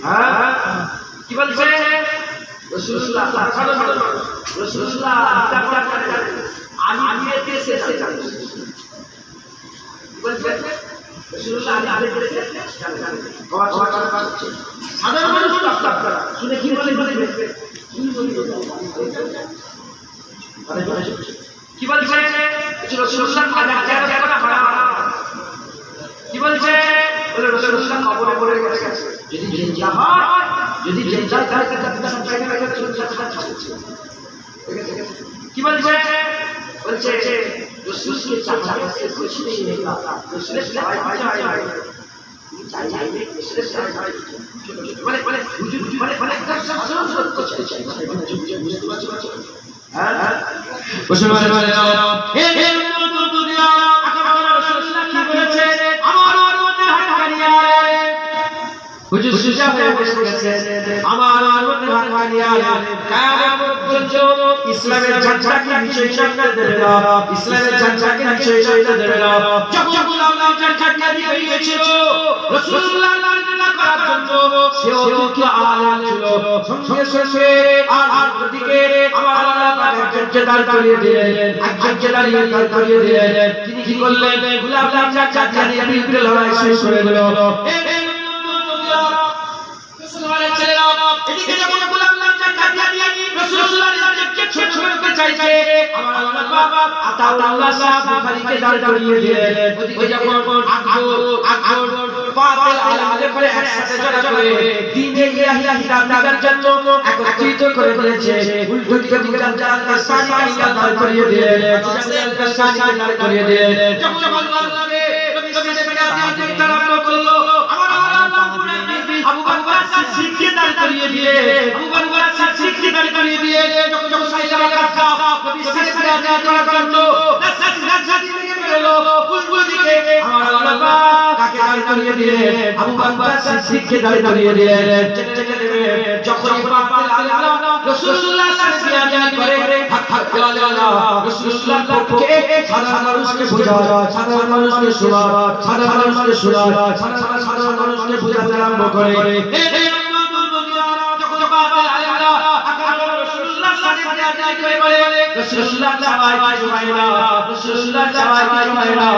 হ্যাঁ কি বলছে রাসূলুল্লাহ রাসূলুল্লাহ আমি দেশে যাচ্ছি বলছে রাসূলুল্লাহ আমি দেশে যাচ্ছি সাধারণ মানুষ আপনারা শুনে কি বলে কি বলছে রাসূলুল্লাহ কি বলছে বলে রাসূলুল্লাহ কবরে পড়ে গেছে যদি জিন্দা হয় যদি জিন্দা থাকে তাহলে সব জায়গায় রাসূলুল্লাহ কি বলছে বলছে রাসূলকে চাচা से कुछ नहीं मिला রাসূলের চাই মানে হুজুর মানে সব করতে চাই বুঝতে পারছো হ্যাঁ মুসলমান বলে হে দুনিয়া আকাম রাসূলুল্লাহ কি বলেছে আমার উম্মতের হাক্কানি আলেম হুজুর সুজা হয়ে বসে গেছে আমার উম্মতের হাক্কানি আলেম কিয়ামত পর্যন্ত ইসলামের ঝান্ডাকে নিচে নামতে দেবে না ইসলামের ঝান্ডাকে নিচে নামতে দেবে না যখন আল্লাহ ঝান্ডা দিয়ে গিয়েছিল রাসূলুল্লাহ লালনা করার জন্য সেও কি আলেম ছিল সঙ্গে সঙ্গে আর দিকে আমার আল্লাহ পাক একজনকে দাঁড় করিয়ে দিলেন, একজনকে দাঁড়িয়ে দাঁড় করিয়ে দিলেন। তিনি কি করলেন? গোলাম কাদিয়ানীর বিরুদ্ধে লড়াই শুরু করে দিল। মুসলমানের ছেলেরা এদিকে যখন গোলাম কাদিয়ানী রাসূলুল্লাহর ইজ্জতকে ছোট করতে চাইছে, আমার আল্লাহ বাবা আতাউল্লাহ সাহেব বুখারীকে দাঁড় করিয়ে দিলেন। ওই যখন আকবর বাতিল আলেমদের পরে একসাথে জড়ো করে দ্বীনে ইলাহি দাবির জন্য একত্রিত করে দিয়েছে। উল্টো দিকে মুজাদ্দিদ আল-কাসানিকে দাঁড় করিয়ে দিলেন, মুজাদ্দিদ আল-কাসানিকে দাঁড় করিয়ে দিলেন। যখন আল্লাহকে নবী সাল্লাল্লাহু তাআলা করলো, আমার আল্লাহ আবু বকর সিদ্দিককে দাঁড় করিয়ে দিয়ে, আবু বকর সিদ্দিককে দাঁড় করিয়ে দিয়ে যখন সাইলামা কাযযাব নবী সাল্লাল্লাহু তাআলা করলো, নাসাতি থেকে বেরোলো। উল্টো দিকে আমার আল্লাহ কাকে দাঁড় করিয়ে দিলেন? আবু বকর সিদ্দিককে দাঁড় করিয়ে দিলেন। যখন বাতিল আলেমরা রাসূলুল্লাহ সাল্লাল্লাহু আলাইহি করে হক আল্লাহ রাসূলুল্লাহ পক্ষে সাধারণ মানুষকে বোঝায়, সাধারণ মানুষকে শোনায়, সাধারণ মানুষকে শোনায়, সাধারণ মানুষকে বোঝাতে আরম্ভ করে। যখন বাতিল আলেমরা রাসূলুল্লাহ সাল্লাল্লাহু আলাইহি করে বলে রাসূলুল্লাহ সবাই জমাইনা, রাসূলুল্লাহ সবাই জমাইনা,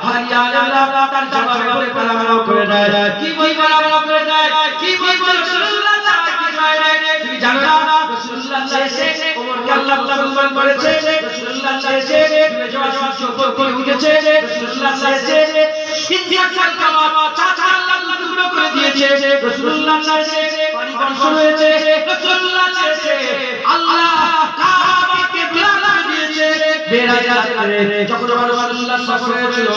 হারিয়া আলেমরা তার জবাবে বলে কালাম করে দেয়। কি বই কালাম করে দেয়? কি বই রাসূলুল্লাহ সবাইকে জমাইনা? তুমি জানো না রাসূলুল্লাহ চেয়েছে ওমরকে আল্লাহ মুসলমান করেছে, রাসূলুল্লাহ চেয়েছে জওয়াজ উপর উঠেছে, রাসূলুল্লাহ চেয়েছে সিদ্দিক কালকামা চাচা আল্লাহ টুকরো করে দিয়েছে, রাসূলুল্লাহ চেয়েছে পানি বর্ষণ হয়েছে, রাসূলুল্লাহ চেয়েছে আল্লাহ কাবাকে বিলাল করে দিয়েছে। বেরাজা করে যখন রাসূলুল্লাহ সফর হয়েছিল,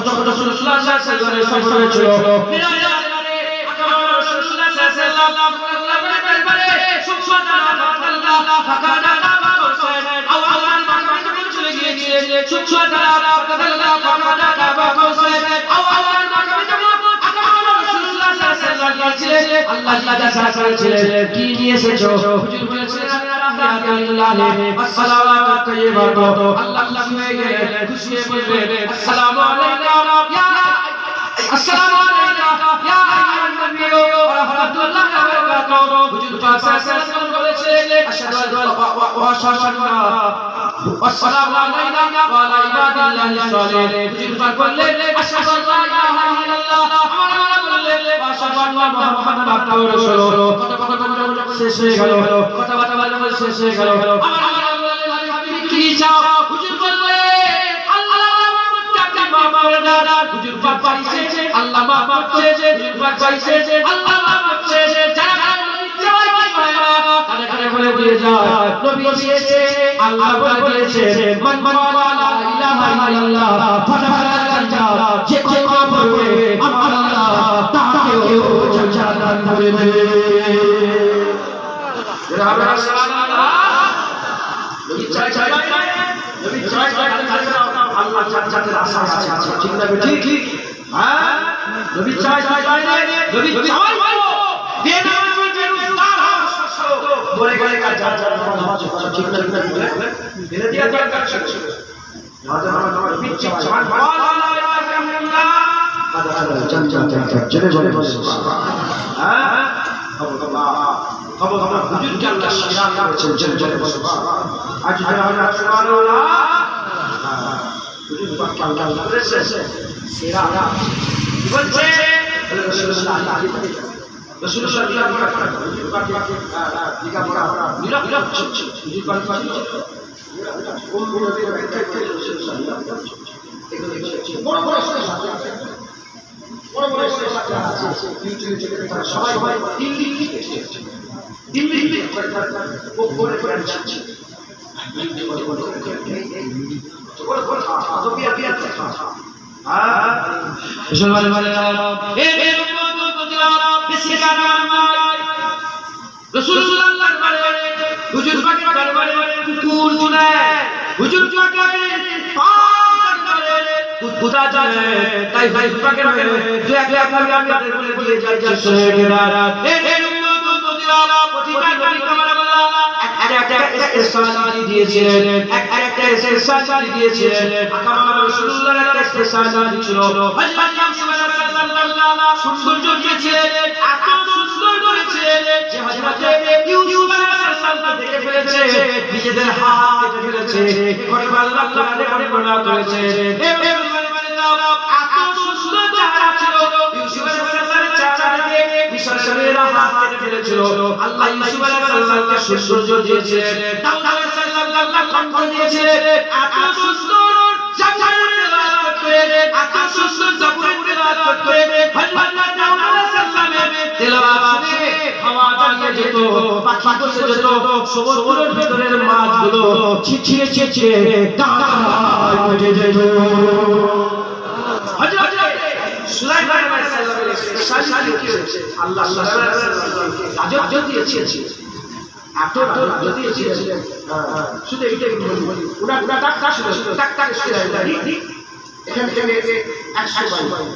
যখন রাসূলুল্লাহ সাল্লাল্লাহু আলাইহি ওয়াসাল্লাম সফর হয়েছিল, বেরাজা করে আকামা রাসূলুল্লাহ সাল্লাল্লাহু আলাইহি ওয়াসাল্লাম করে সুবহানাল্লাহ আল্লাহ ফাকানা কাবা কৌসার আওয়াল মাকামে যখন চলে গিয়েছে, সুবহানাল্লাহ আল্লাহ ফাকানা কাবা কৌসার আওয়াল মাকামে যখন আকামা রাসূলুল্লাহ সাল্লাল্লাহু আলাইহি ওয়াসাল্লাম আল্লাহ জিজ্ঞাসা করেছিলেন কি নিয়ে এসেছো? হুজুর বলেছিলেন আসসালামু আলাইকুম। আল্লাহ শুনে গেলেন, খুশি হয়ে বললেন আসসালামু আলাইকুম ইয়া আসসালামু আলাইকুম ইয়া আইয়ুহান নবী ওয়া রাহমাতুল্লাহি ওয়া বারাকাতুহু। হুজুর পাক সাল্লাল্লাহু আলাইহি ওয়াসাল্লাম বলেছিলেন আশহাদু ওয়া আশহাদু আসসালামু আলাইকুম ওয়া আলা ইবাদিল্লাহিস সালিহিন। হুজুর পাক বললেন আশহাদু আল্লা ইলাহা ইল্লাল্লাহ, আমার আল্লাহ বললেন আশহাদু আন্না মুহাম্মাদান আবদুহু ওয়া রাসূলুহু। কথা শেষ হয়ে গেল, কথা শেষ হয়ে গেল। আমার আল্লাহ বললেন তুমি কি চাও? হুজুর বললেন আল্লাহ প্রত্যেকটা মাফ করে দেন। হুজুর পাক চাইছে আল্লাহ মাফ করছে, হুজুর পাক চাইছে আল্লাহ মাফ করছে। যারা নবী চাই হয় না তাদের কানে বলে দিয়ে যায় নবী চেয়েছে আল্লাহ বলে দিয়েছে মান ক্বালা লা ইলাহা ইল্লাল্লাহ ফাদাখালা জান্নাত, যে কলমা পড়বে আমার আল্লাহ তাকেও জান্নাত করে দেবে। নবী চাই আল্লাহ জান্নাতের আশা আছে, ঠিক না বেটা? ঠিক। হ্যাঁ, নবী চাই নবী চাই বেনামাজি মানুষ তার হাসছ বলে গেলে কাজ নামাজ পড়া, ঠিক না বেটা? এনে দিয়া দরকার ছিল নামাজ বিচ্ছি চাই ওয়ালা লা ইলাহা ইল্লাল্লাহ জান্নাত জেনে বলে সুবহানাল্লাহ। হ্যাঁ, খবর হুজুরকে আল্লাহ শিরা করেছেন, জেনে বলে সুবহানাল্লাহ। আজ যারা সুবহানাল্লাহ হুজুর পাক আল্লাহ করেছে শিরা বলছে রাসূলুল্লাহ হুজুর পাক দিগা পড়া নিরব হুজুর পাক কোন বড় বড় বড় সবাই দিল্লি যাচ্ছে। হুজুর পাকের দরবারে কুকুর চুনায়, হুজুর পাকের কুকুরা চলে, তাই হুজুর পাকের দু এক লাখ আপনাদের বলে দিয়ে যাচ্ছে। প্রতিটা নবী কামালওয়ালা একটা স্পেশাল দিয়েছিলেন, একটা স্পেশাল দিয়েছিলেন। আকামা রাসূলুল্লাহর একটা স্পেশাল ছিল। হযরত মুহাম্মদ সাল্লাল্লাহু সৌন্দর্য দিয়েছিলেন, এত সুন্দর করেছিলেন যে হযরত ইউসুফ আলাইহিস সালাম দেখে ফেলেছে, নিজেদের হাত রয়েছে এখন আল্লাহ কোরআনে বর্ণনা করেছে এত সুন্দর চেহারা ছিল ইউসুফ আলাইহিস সালামের চেহারাকে মিশরীয়রা হাত কেটে ফেলেছিল আল্লাহ ইউসুফ আলাইহিস সালামকে সৌন্দর্য দিয়েছিলেন দাউদ আলাইহিস সালাম আল্লাহ কণ্ঠ দিয়েছিলেন এত সুন্দর জাবুরের তেলাওয়াত করতে এত সুন্দর জাবুরের তেলাওয়াত করতে হযরত দাউদ আলাইহিস সালামের তেলাওয়াত শুনে হাওয়া দাঁড়িয়ে যেত পাখি বসে যেত সমুদ্রের ভিতরের মাছগুলো ছিছিয়ে ছিছিয়ে দাঁড়ায় উঠে যেত হযরত সুলাইমান আলাইহিস সালামের স্পেশালিটি কি হচ্ছে আল্লাহ সুবহানাহু ওয়া তাআলা রাজত্ব দিয়েছে এত রাজত্ব দিয়েছে শুধু এইটা বলি ওটা টাক শুনে টাক শুনে এখানে 100 ভাই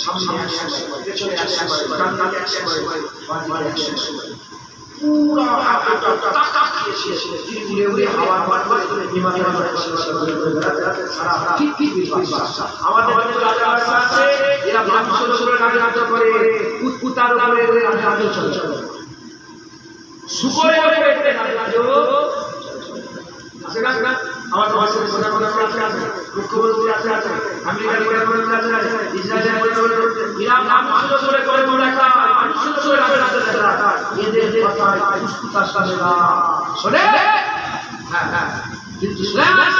সামনে 100 ভাই পেছনে 100 ভাই ডানে 100 ভাই বামে 100 ভাই পুরো আকাশটা টাক দিয়েছে উড়ে উড়ে হাওয়া করে বিমানে সারা কি বাদশা আমাদের রাজা আছে এরা মানুষের উপরে রাজত্ব করে কুত্তার উপরে রাজত্ব চলে সুকরের উপরে রাজত্ব আছে না আমার ভাষায় কথা আছে মুখ্যমন্ত্রী আছে আমেরিকার প্রধানমন্ত্রী আছে ইসরায়েলের প্রধানমন্ত্রী ইরান মানুষের উপরে করে রাখা মানুষের উপরে রাখা এদের কথায় কুত্তার সাথে না শুনে হ্যাঁ কিন্তু সুলাইমান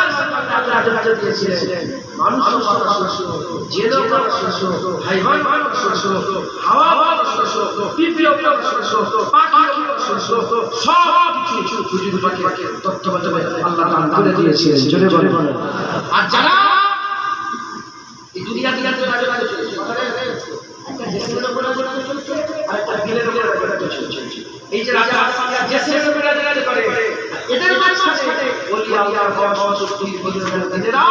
রাজত্ব দিয়েছিলেন মানুষের কথা শুনো জেলের কথা শুনো হাইওয়ান কথা শুনো হাওয়া কথা শুনো পিপিও কথা শুনো পাখি কথা শুনো সব কিছু বুঝিবাকে তত্ত্বগতভাবে আল্লাহ তাআলা করে দিয়েছিলেন জোরে বলেন আর যারা এই দুনিয়া রাজত্ব চলছে একটা জেসের উপরে রাজত্ব চলছে আর একটা দিলের উপরে রাজত্ব চলছে এই যে রাজা জেসের উপরে রাজত্ব করে এদের মাঝখানে ওলি আল্লাহ সত্যি এরা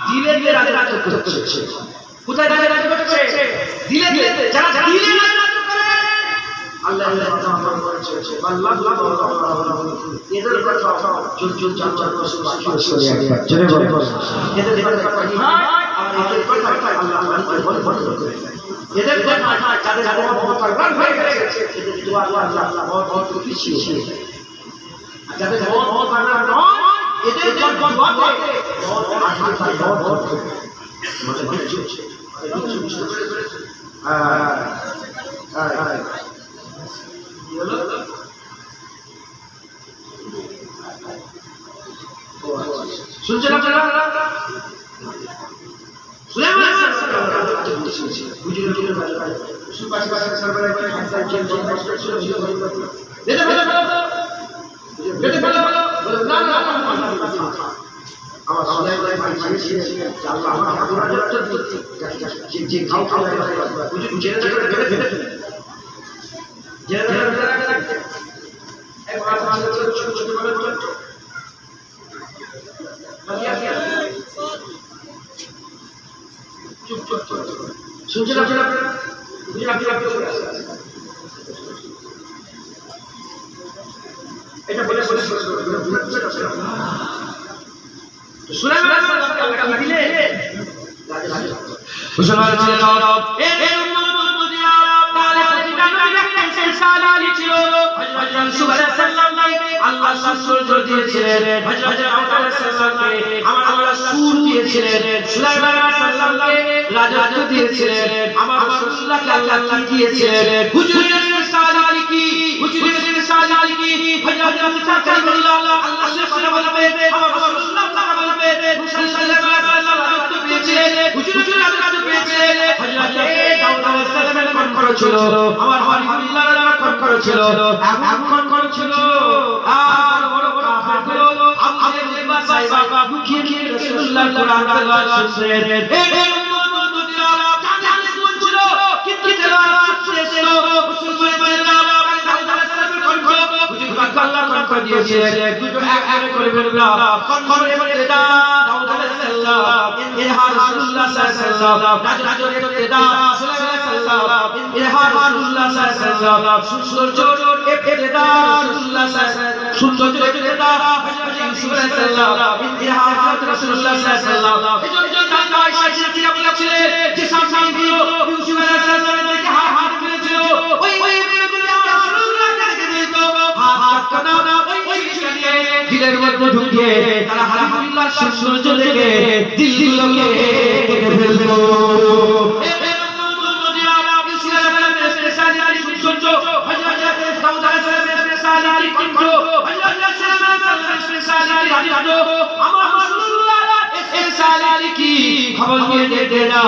দিলে রাজত্ব করছে কোথায় রাজত্ব করছে দিলে যারা দিলে রাজত্ব করে আল্লাহ নাম করেছে আল্লাহ এদের কথা চুল চাচা সরে একবার জোরে বল এদের কথা হয় আর এদের কথা আল্লাহ বন্ধ করে এদের কথা যাদের বহুত পাগল হয়ে গেছে এদের দোয়া আল্লাহ বহুত পিছিয়ে যাদের বহুত পাগল নয় এদের দোয়াতে বহুত মনে চলছে শুনছেন আপনারা সুলাইমান হুজুরের বাড়ি সুপাশে সরবরাহ করে হাসান চলছে যেতে ভালো না আমার সুলাইমান ভাই ছিলেন আল্লাহ আমার রাজত্ব দিতে যে খাও হুজুর জেলে এক মাস ছোট বলেন তো চুপ শুনছেন আপনারা এটা বলে সুলাইমান আল্লাহ দিলে মুসলমান ছিল এই উম্মত দুনিয়া তাহলে প্রতিটা নবীর একটা স্পেশালিটি ছিল হযরত ইউসুফ আলাইহিস সালামকে আল্লাহ সৌন্দর্য দিয়েছিলেন হযরত দাউদ আলাইহিস সালামকে আমার আল্লাহ সুর দিয়েছিলেন সুলাইমান আলাইহিস সালামকে রাজত্ব দিয়েছিলেন আমার রাসূলুল্লাহকে আল্লাহ কি দিয়েছিলেন হুজুরের স্পেশালিটি কি হুজুরের স্পেশালিটি হযরত মুসা কালিমুল্লাহ আল্লাহ সে কথা বলবে আমার রাসূলুল্লাহ কথা বলবে সুলাইমান আলাইহিস সালাম রাজত্ব পেয়েছিলেন হুজুরের রাজত্ব পেয়েছিলেন হযরত দাউদ আলাইহিস সালামের কণ্ঠ ছিল আমার হাবিবুল্লাহর কণ্ঠ ছিল এমন কণ্ঠ ছিল আর বড় বড় কাফেরগুলো আবুল জিবা সাহেবা মুখিয়ে রাসূলুল্লাহ কোরআন তেলাওয়াত শুনছেন এই উম্মত দুনিয়া জানে শুনছিল কিন্তু তেলাওয়াত শুনছিল সুলাইমান দাউদ আলাইহিস সালামের কণ্ঠ হুজুর আল্লাহ কণ্ঠ দিয়েছিলেন দুটো এক এক করে বললা কণ্ঠ এবারে দাউদ আলাইহিস সালাম ইনহা রাসূলুল্লাহ সাল্লাল্লাহু আলাইহি ওয়াসাল্লাম রাজুর ইবতিদা সুলাইমান সাল্লাল্লাহু ইনহা রাসূলুল্লাহ সাল্লাল্লাহু সূর্য ইবতিদা রাসূলুল্লাহ সাল্লাল্লাহু সূর্য ইবতিদা হযরত ইউসুফ আলাইহিস সালাম ইনহা রাসূলুল্লাহ সাল্লাল্লাহু এজন্য কাকা আয়েশা কি বলেছিলেন যে সামনে দিও ইউসুফ আলাইহিস সালামের দিকে হাত করেছিল ওই রাসূলুল্লাহ কে দিত হাত কানা ওই শিশিয়ে দিলের মধ্যে ঢুকিয়ে তারা হাবিবুল্লাহ সৌন্দর্য দেখে দিলগুলোকে কেটে ফেললো। খবর নিয়ে দেখে না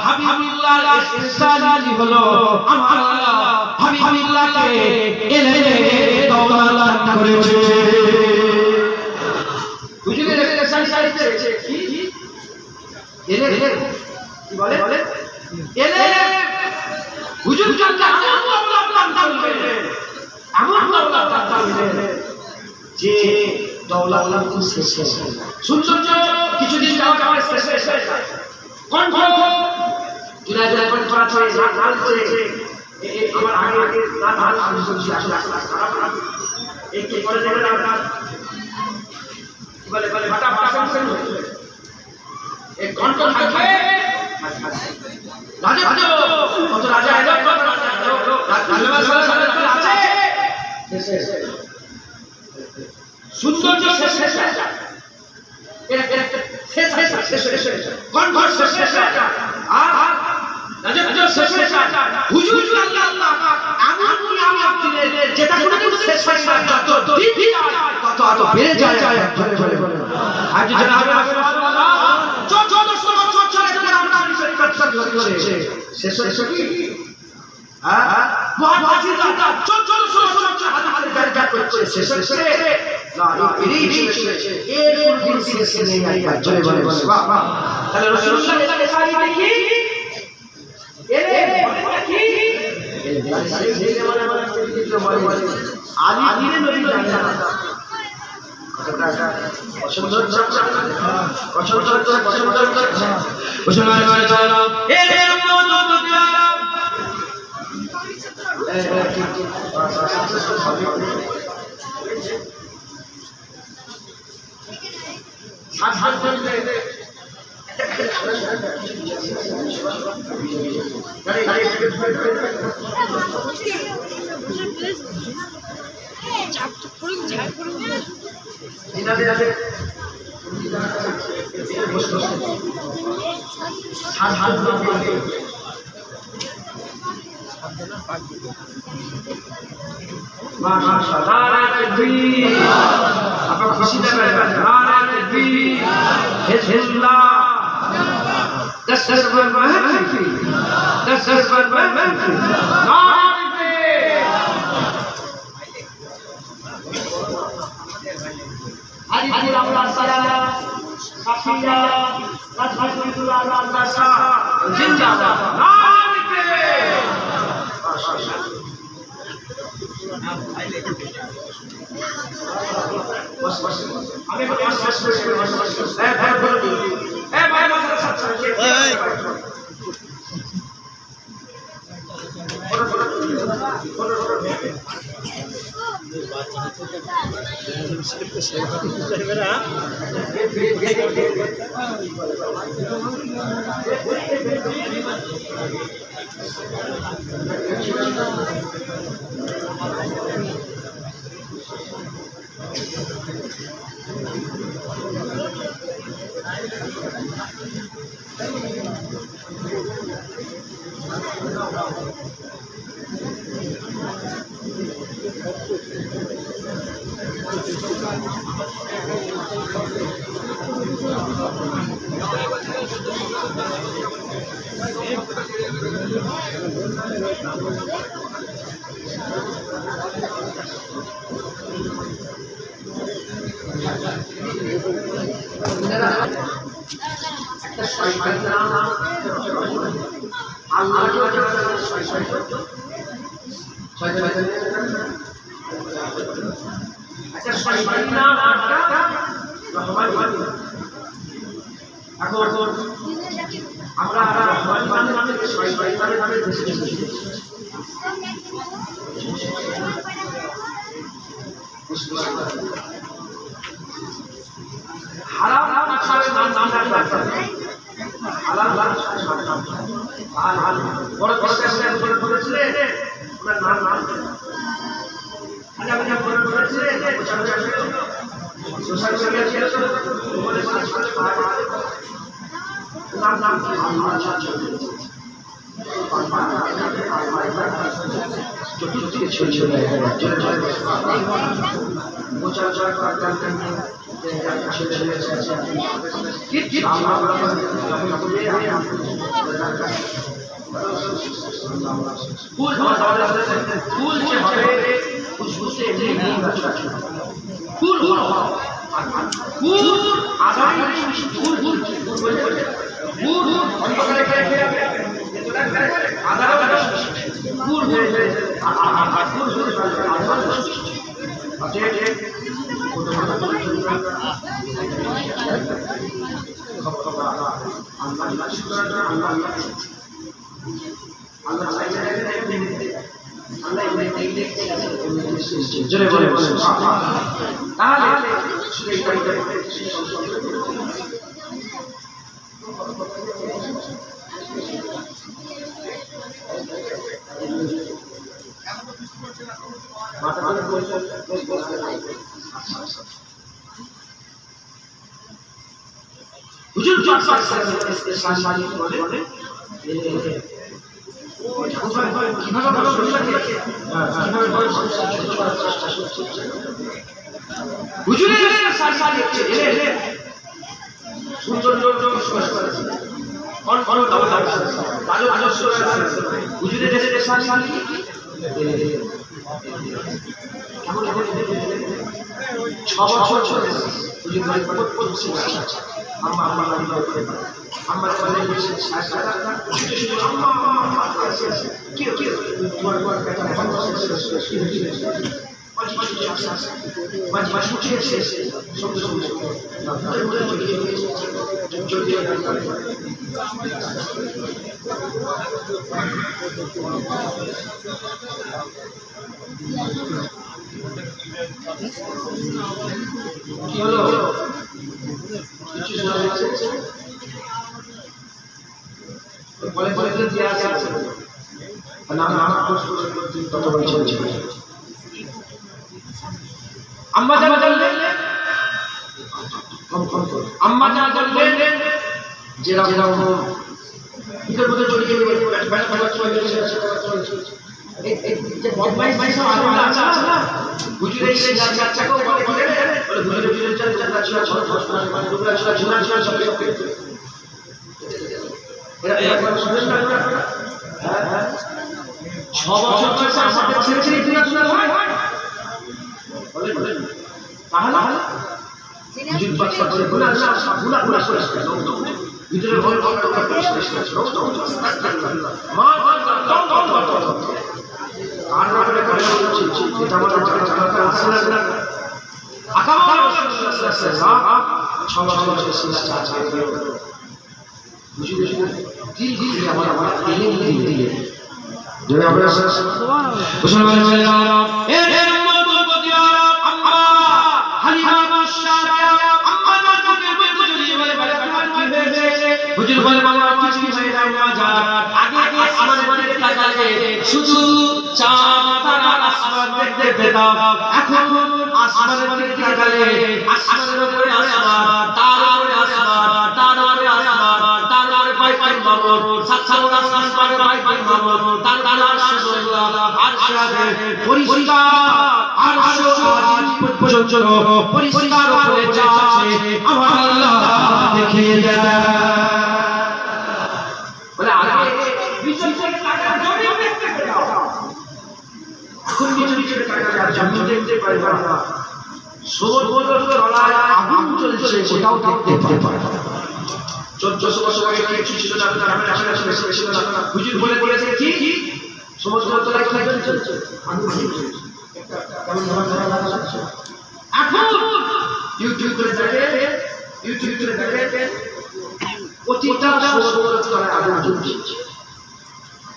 হাবিবুল্লাহ স্পেশালি হলো আমার হাবিবুল্লাহকে এনে দৌলাত করেছে। বুঝলে স্পেশালি কি এনে কি বলে এনে হুজুর কাছে এমন দৌলাত যে দৌলাত শেষ সৌন্দর্য কিছুদিন যাওয়ার শেষ কণ্ঠ জুলাই করে করা চলে লাল করেছে আমার আগে লাল আসলে এই কি করে দেবে না বলে বাটা ভাষণ করে এই কণ্ঠ থাকবে রাজা কত রাজা এলো রাজা আছে সৌন্দর্য শেষ চতুর্দিকে ছড়িয়ে জোরে বলে তাহলে হুজুর পাক সাল্লাল্লাহু আলাইহি ওয়াসাল্লাম কি হলো কিছু শোনা যাচ্ছে বলে বলে দিয়ে আছে না না কত বড় চলছে আম্মা জান বললেন আম্মা জান বললেন যেরা যেরা ভিতর ভিতর চলে গেল ব্যাটা চলে চলে এই যে বদমাইশ ভাই সব আলাদা আছে না হুজুর এই যাচ্চাকেও বলে বলে হুজুর চাচা ছোট ছোট টুকরা ছোট ছোট ছোট সব এরা শুনেন না হ্যাঁ 6 বছর বয়সে আমাদের ছেলে ছেলে দুনিয়া হয় বলেন তাহলে হুজুর পাক করে বলে ভুলা ভুলা করে ভিতরে ভয় ভয় করে মা আর না করে বলছি এটা আমার জানাতে আসলে না আকামা রাসূলুল্লাহ সাল্লাল্লাহু আলাইহি ওয়াসাল্লাম 6 বছর শেষ আছে বুঝি বুঝি দিল দিল আমার দিল দিল জয় আমরা সুবহানাল্লাহ মুসলমান এ উম্মত বদিয়া আম্মা হালিমা মাশাআল্লাহ আম্মা জানকে বলতে যদি বলে বলে কি হয়েছে হুজুর বলে বাবা কিছু হয় না মা জান আগে আগে আসমানের দিকে তাকালে শুধু চাঁদ তারা আসমান দেখতে পেতাম এখন আসমানের দিকে তাকালে আসমানের উপরে আসমান তার উপরে আসমান তার উপরে আসমান তার উপরে পাই পাই মামুন সাতসাল আসমান পারে পাই পাই মামুন তার তার আরশুল্লাহ আরশাদে পরিষ্কার আরশ আজিম পর্যন্ত পরিষ্কার উপরে যা আছে আমার আল্লাহ দেখিয়ে দেয় বলে আগে বিচল থেকে তাকার জমি দেখতে পেতাম এখন বিচল থেকে তাকার জমি দেখতে পাই না সমুদ্রের তলায় আগুন চলছে সেটাও দেখতে পাই 1400 বছর আগে কিছু ছিল না গ্রামের আশেপাশে বেশি বেশি না হুজুর বলে বলেছে কি সমুদ্রের তলায় কি চলছে আগুন চলছে কেমন ধরা লাগছে এখন ইউটিউব করে দেখে প্রতিটা সমুদ্রের তলায় আগুন জ্বলছে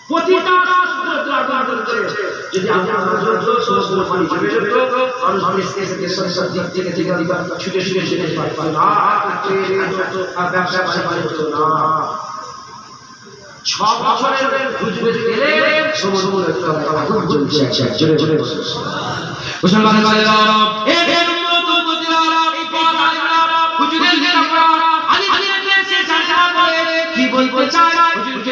প্রতিটা সমুদ্রের তলায় আগুন জ্বলছে যদি আগুন জ্বলতো সমুদ্র পানি জমে যেত আর মানুষ এসে সব দিক থেকে ছুটে ছুটে ছুটে পায় না আর ব্যবসা বাণিজ্য হতো না 6 বছরের হুজুরে গেলে সমুদ্রের তলায় আগুন জ্বলছে জোরে জোরে মুসলমান ভাইরা এই উম্মত মুজিরা এই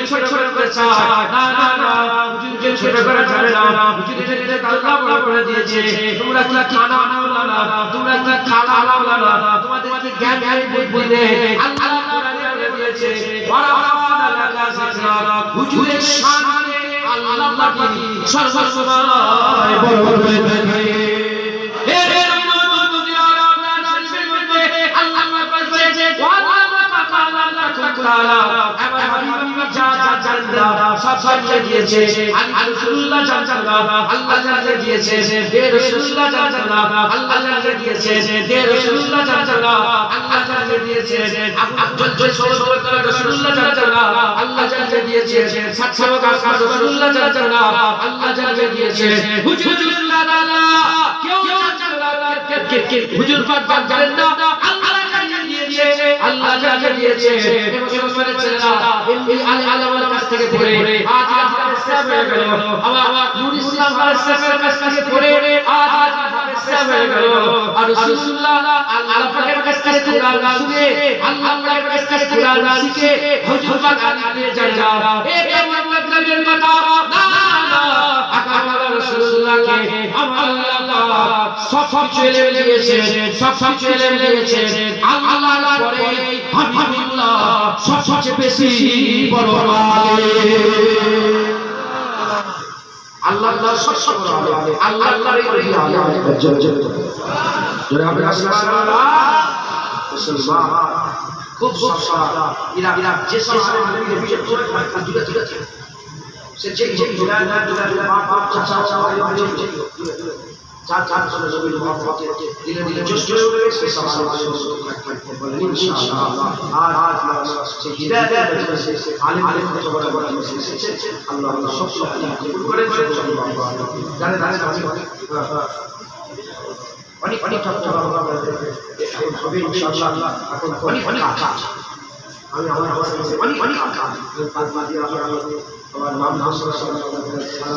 ছোট করে চায় না না হুজুরকে ছোট করা যাবে না হুজুরের দিলে আল্লাহ বড় করে দিয়েছে তোমরা কি খানা মাওলানা তোমরা কি খালা মাওলানা তোমাদের কি জ্ঞান বুদ্ধি নেই আল্লাহ কোরআনে বলে দিয়েছে ওয়ারাফানা লাকা যিকরা হুজুরের শানে আল্লাহ কি সর্বসময় বড় করে থাকে হে আমার হাবিব যা জানলা সব জানিয়ে দিয়েছে রাসূলুল্লাহ জানলা আল্লাহ জানিয়ে দিয়েছে হে রাসূলুল্লাহ জানলা আল্লাহ জানিয়ে দিয়েছে হে রাসূলুল্লাহ জানলা আল্লাহ জানিয়ে দিয়েছে আব্দুল জসর রাসূলুল্লাহ জানলা আল্লাহ জানিয়ে দিয়েছে সাতশো কাকা রাসূলুল্লাহ জানলা আল্লাহ জানিয়ে দিয়েছে হুজুরুল্লাহ দাদা কেউ জানলা হুজুর পাক জানেন না আল্লাহ জানিয়ে দিয়েছে আল্লাহ জানিয়ে দিয়েছে মুসলমানের ছেলেরা এই আলেমের কাছ থেকে পড়ে আজ ইসলাম হয়ে গেল আবার নূর ইসলাম আলাইহিসসালামের কাছ থেকে পড়ে আজ ইসলাম হয়ে গেল আর রাসূলুল্লাহ আল্লাহ পাকের কাছ থেকে কোরআন শুনে আল্লাহ পাকের কাছ থেকে কোরআন শিখে হুজুর পাক আলিয়ে যায় না এই কেমন কথা না না আকামা রাসূলুল্লাহকে আমার আল্লাহ সব কিছু এলেম দিয়েছে সব কিছু এলেম দিয়েছে আল্লাহর পরে হাবিবুল্লাহ সবচেয়ে বেশি বড় আল্লাহ সবচেয়ে বড় আল্লাহর এই আল্লাহ জোরে হবে সুবহানাল্লাহ খুব সস্তা ইরা যে সস্তা নবীর বিজয় করে দুটো ঠিক আছে সে যে দুলা বাপ চাচা চার চলে যাবে মহব্বতে দিলে দিলে জোশ করে সে সালাম বলেন ইনশাআল্লাহ আজ সে হিদায়াত সে আলেম কত বড় বড় সে আল্লাহ সব কবুল করে জানে অনেক হবে ইনশাআল্লাহ এখন অনেক কাজ আমি আমার অনেক কাজ পাঁচ মাস দিয়ে আমার নাম এখন